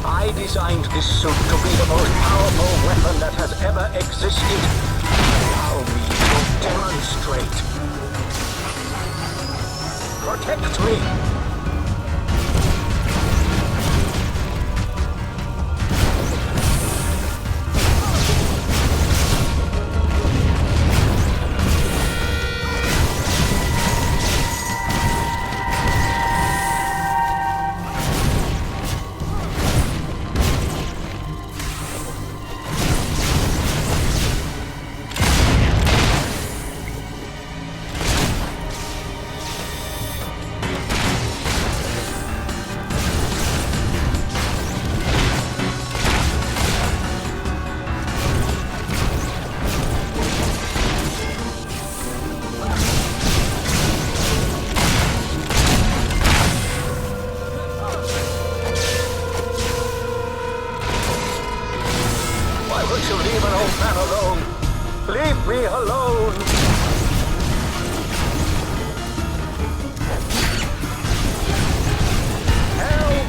I designed this suit to be the most powerful weapon that has ever existed. Allow me to demonstrate. Protect me! Leave an old man alone. Leave me alone. Help!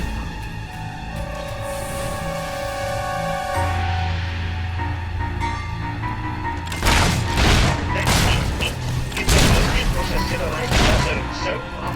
It was a civilized person so far.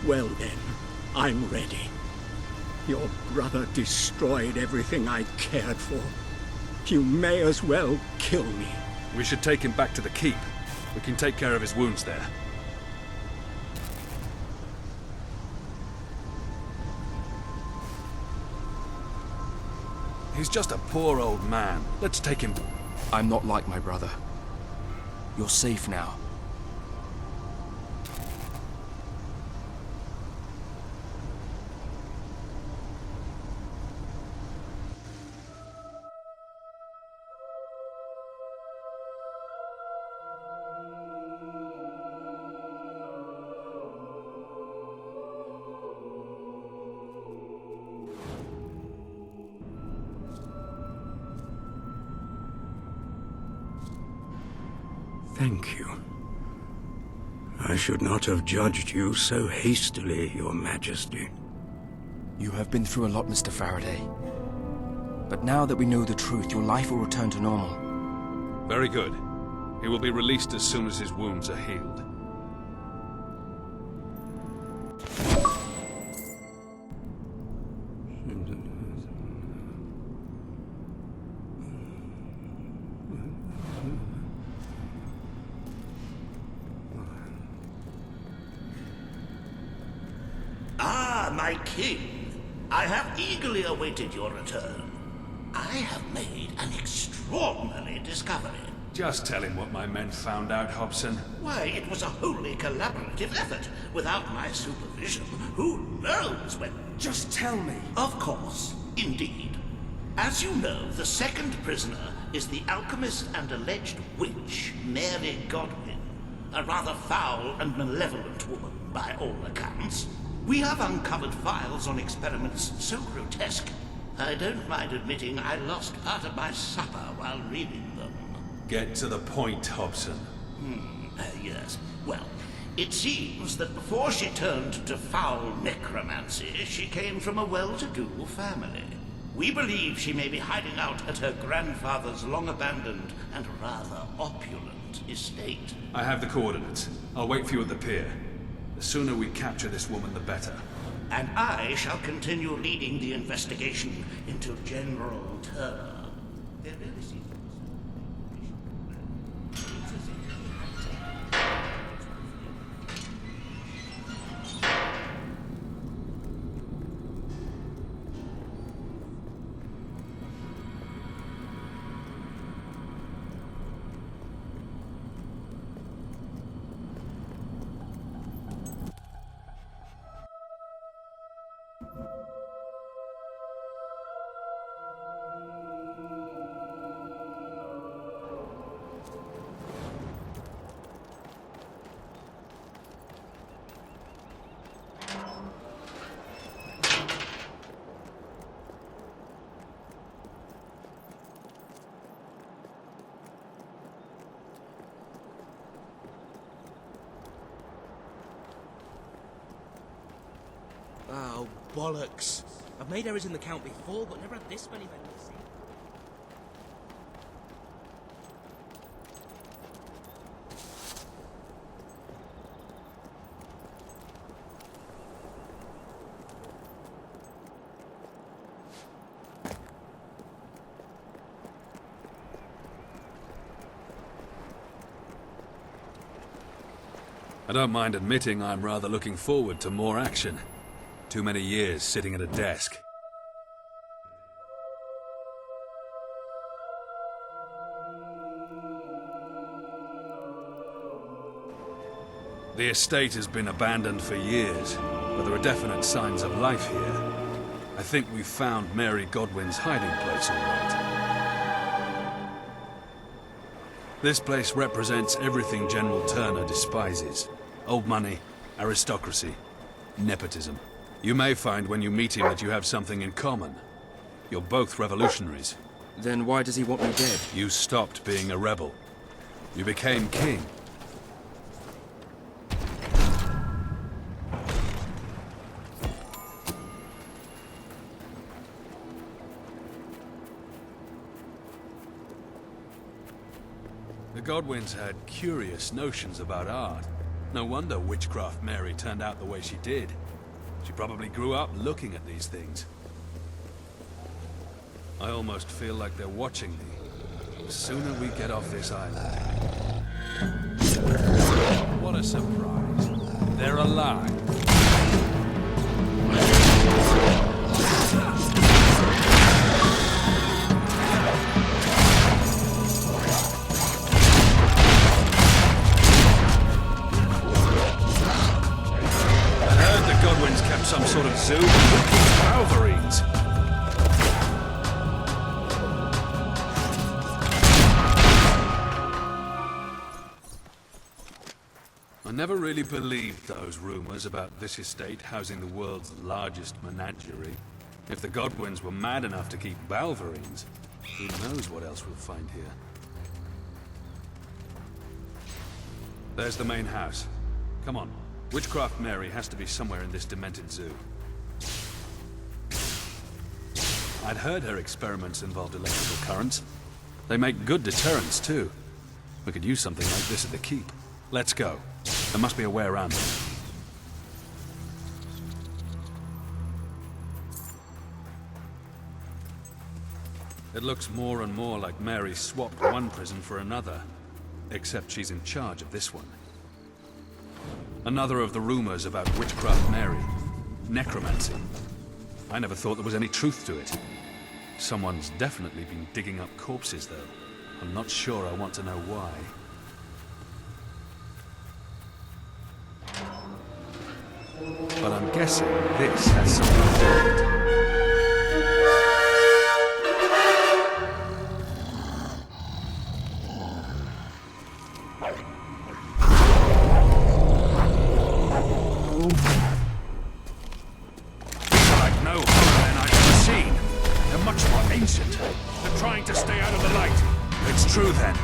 Well then, I'm ready. Your brother destroyed everything I cared for. You may as well kill me. We should take him back to the keep. We can take care of his wounds there. He's just a poor old man. Let's take him. I'm not like my brother. You're safe now. Thank you. I should not have judged you so hastily, Your Majesty. You have been through a lot, Mr. Faraday. But now that we know the truth, your life will return to normal. Very good. He will be released as soon as his wounds are healed. My king, I have eagerly awaited your return. I have made an extraordinary discovery. Just tell him what my men found out, Hobson. Why, it was a wholly collaborative effort. Without my supervision, who knows when... Just tell me. Of course, indeed. As you know, the second prisoner is the alchemist and alleged witch, Mary Godwin. A rather foul and malevolent woman, by all accounts. We have uncovered files on experiments so grotesque, I don't mind admitting I lost part of my supper while reading them. Get to the point, Hobson. Yes. Well, it seems that before she turned to foul necromancy, she came from a well-to-do family. We believe she may be hiding out at her grandfather's long-abandoned and rather opulent estate. I have the coordinates. I'll wait for you at the pier. The sooner we capture this woman, the better. And I shall continue leading the investigation into General Turner. There really seems Oh, bollocks. I've made errors in the count before, but never had this many vendors. I don't mind admitting I'm rather looking forward to more action. Too many years sitting at a desk. The estate has been abandoned for years, but there are definite signs of life here. I think we've found Mary Godwin's hiding place, all right. This place represents everything General Turner despises. Old money, aristocracy, nepotism. You may find when you meet him that you have something in common. You're both revolutionaries. Then why does he want me dead? You stopped being a rebel. You became king. The Godwins had curious notions about art. No wonder Witchcraft Mary turned out the way she did. She probably grew up looking at these things. I almost feel like they're watching me. The sooner we get off this island. What a surprise. They're alive. Godwin's kept some sort of zoo with Wolverines. I never really believed those rumors about this estate housing the world's largest menagerie. If the Godwins were mad enough to keep Wolverines, who knows what else we'll find here. There's the main house. Come on. Witchcraft Mary has to be somewhere in this demented zoo. I'd heard her experiments involved electrical currents. They make good deterrents, too. We could use something like this at the keep. Let's go. There must be a way around it. It looks more and more like Mary swapped one prison for another. Except she's in charge of this one. Another of the rumors about Witchcraft Mary. Necromancy. I never thought there was any truth to it. Someone's definitely been digging up corpses, though. I'm not sure I want to know why. But I'm guessing this has something to do with it. True then.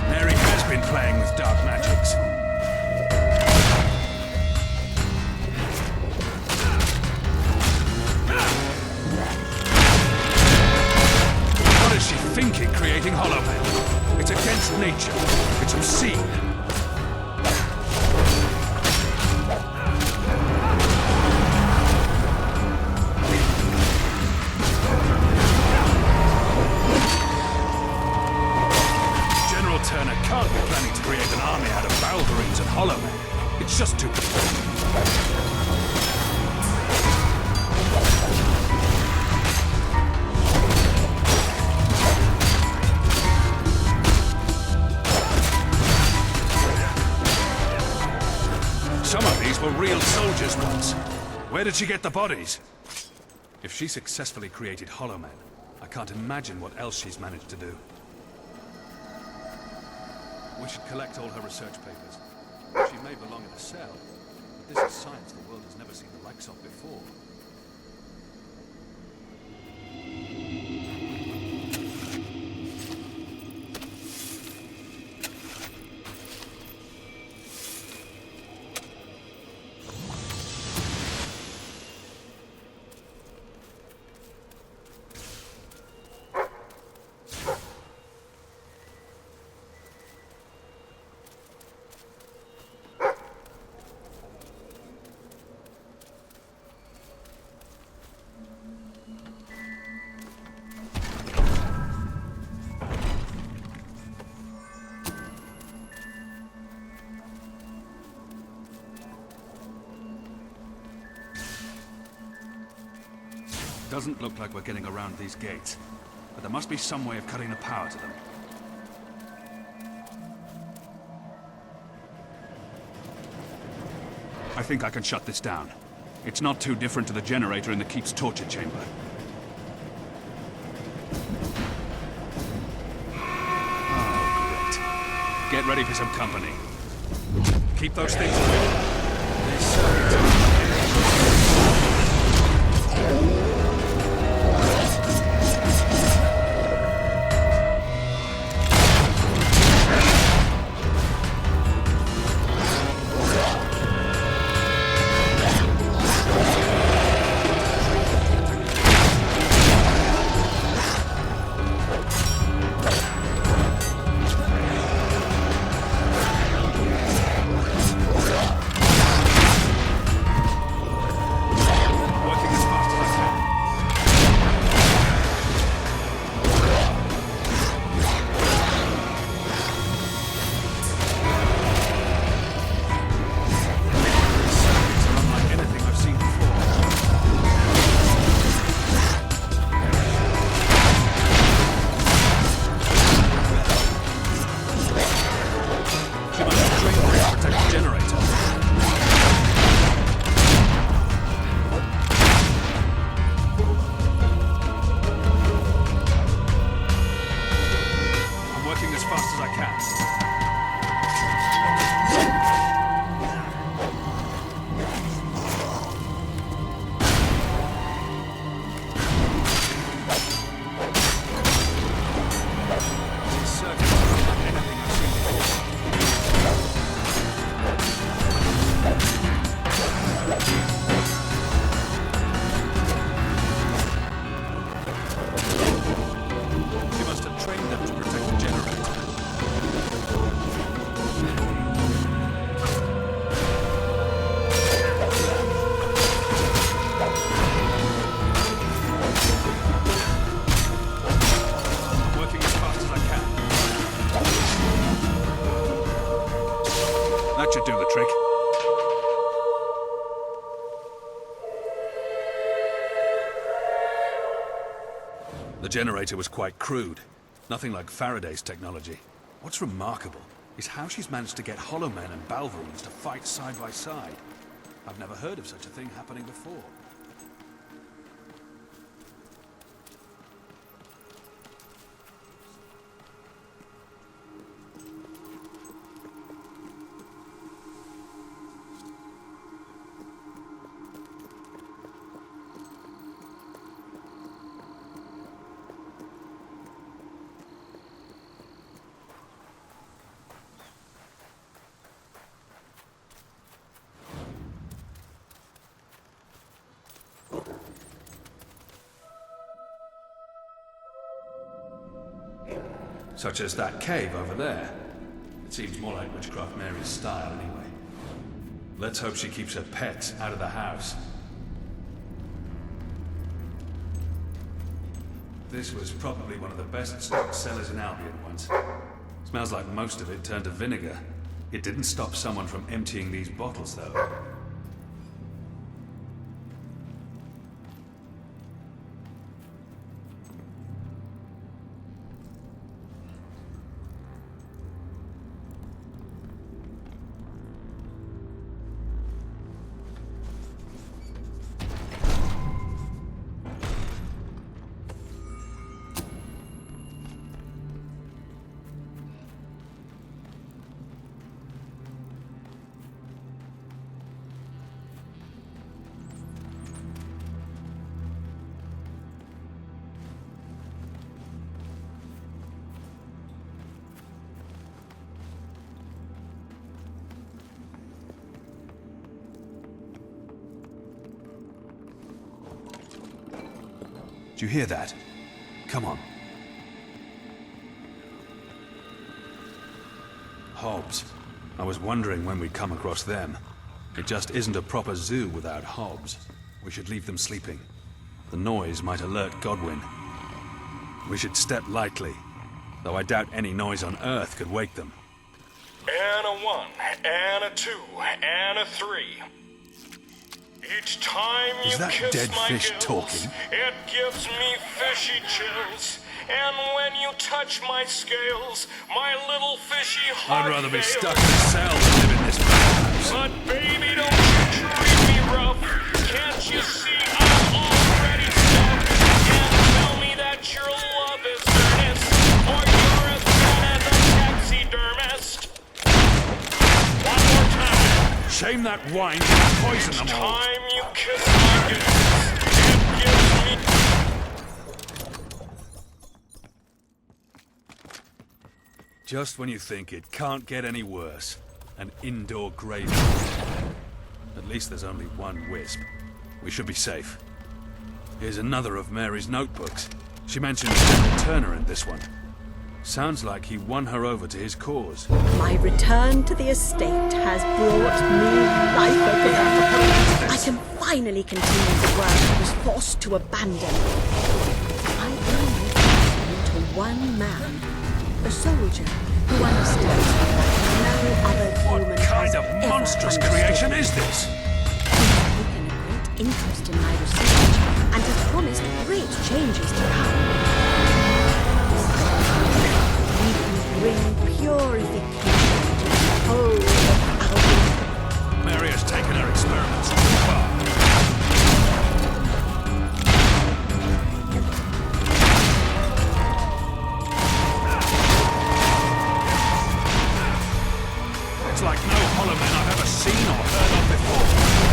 Mary has been playing with dark magics. What is she thinking creating Hollow Men? It's against nature. It's obscene. Can't be planning to create an army out of Wolverines and Hollow Men. It's just too... Some of these were real soldiers once. Where did she get the bodies? If she successfully created Hollow Men, I can't imagine what else she's managed to do. We should collect all her research papers. She may belong in a cell, but this is science the world has never seen the likes of before. Doesn't look like we're getting around these gates, but there must be some way of cutting the power to them. I think I can shut this down. It's not too different to the generator in the Keep's torture chamber. Oh, great. Get ready for some company. Keep those things away. These circuits are... should do the trick. The generator was quite crude. Nothing like Faraday's technology. What's remarkable is how she's managed to get Hollow Men and Balverines to fight side by side. I've never heard of such a thing happening before. Such as that cave over there. It seems more like Witchcraft Mary's style, anyway. Let's hope she keeps her pets out of the house. This was probably one of the best stocked cellars in Albion once. Smells like most of it turned to vinegar. It didn't stop someone from emptying these bottles, though. Do you hear that? Come on. Hobbs. I was wondering when we'd come across them. It just isn't a proper zoo without Hobbs. We should leave them sleeping. The noise might alert Godwin. We should step lightly, though I doubt any noise on Earth could wake them. And a 1, and a 2, and a 3. Each time you Is that kiss dead my fish gills, talking? it gives me fishy chills. And when you touch my scales, my little fishy heart I'd rather be fails. stuck in a cell than live in this house. But baby, don't you treat me rough. Can't you see I'm already stuck? And tell me that your love is earnest, or you're as bad as a taxidermist. One more time. Shame that wine can poison them all. Time you kiss my gills, it gives me... Just when you think it can't get any worse. An indoor graveyard. At least there's only one wisp. We should be safe. Here's another of Mary's notebooks. She mentions General Turner in this one. Sounds like he won her over to his cause. My return to the estate has brought me life again. I can finally continue the work I was forced to abandon. I am to one man, a soldier who understands me like no other human. What kind of monstrous creation is this? He has taken a great interest in my research and has promised great changes to come. Bring purification to the whole of Albion. Mary has taken her experiments too far. It's like no Hollow Men I've ever seen or heard of before.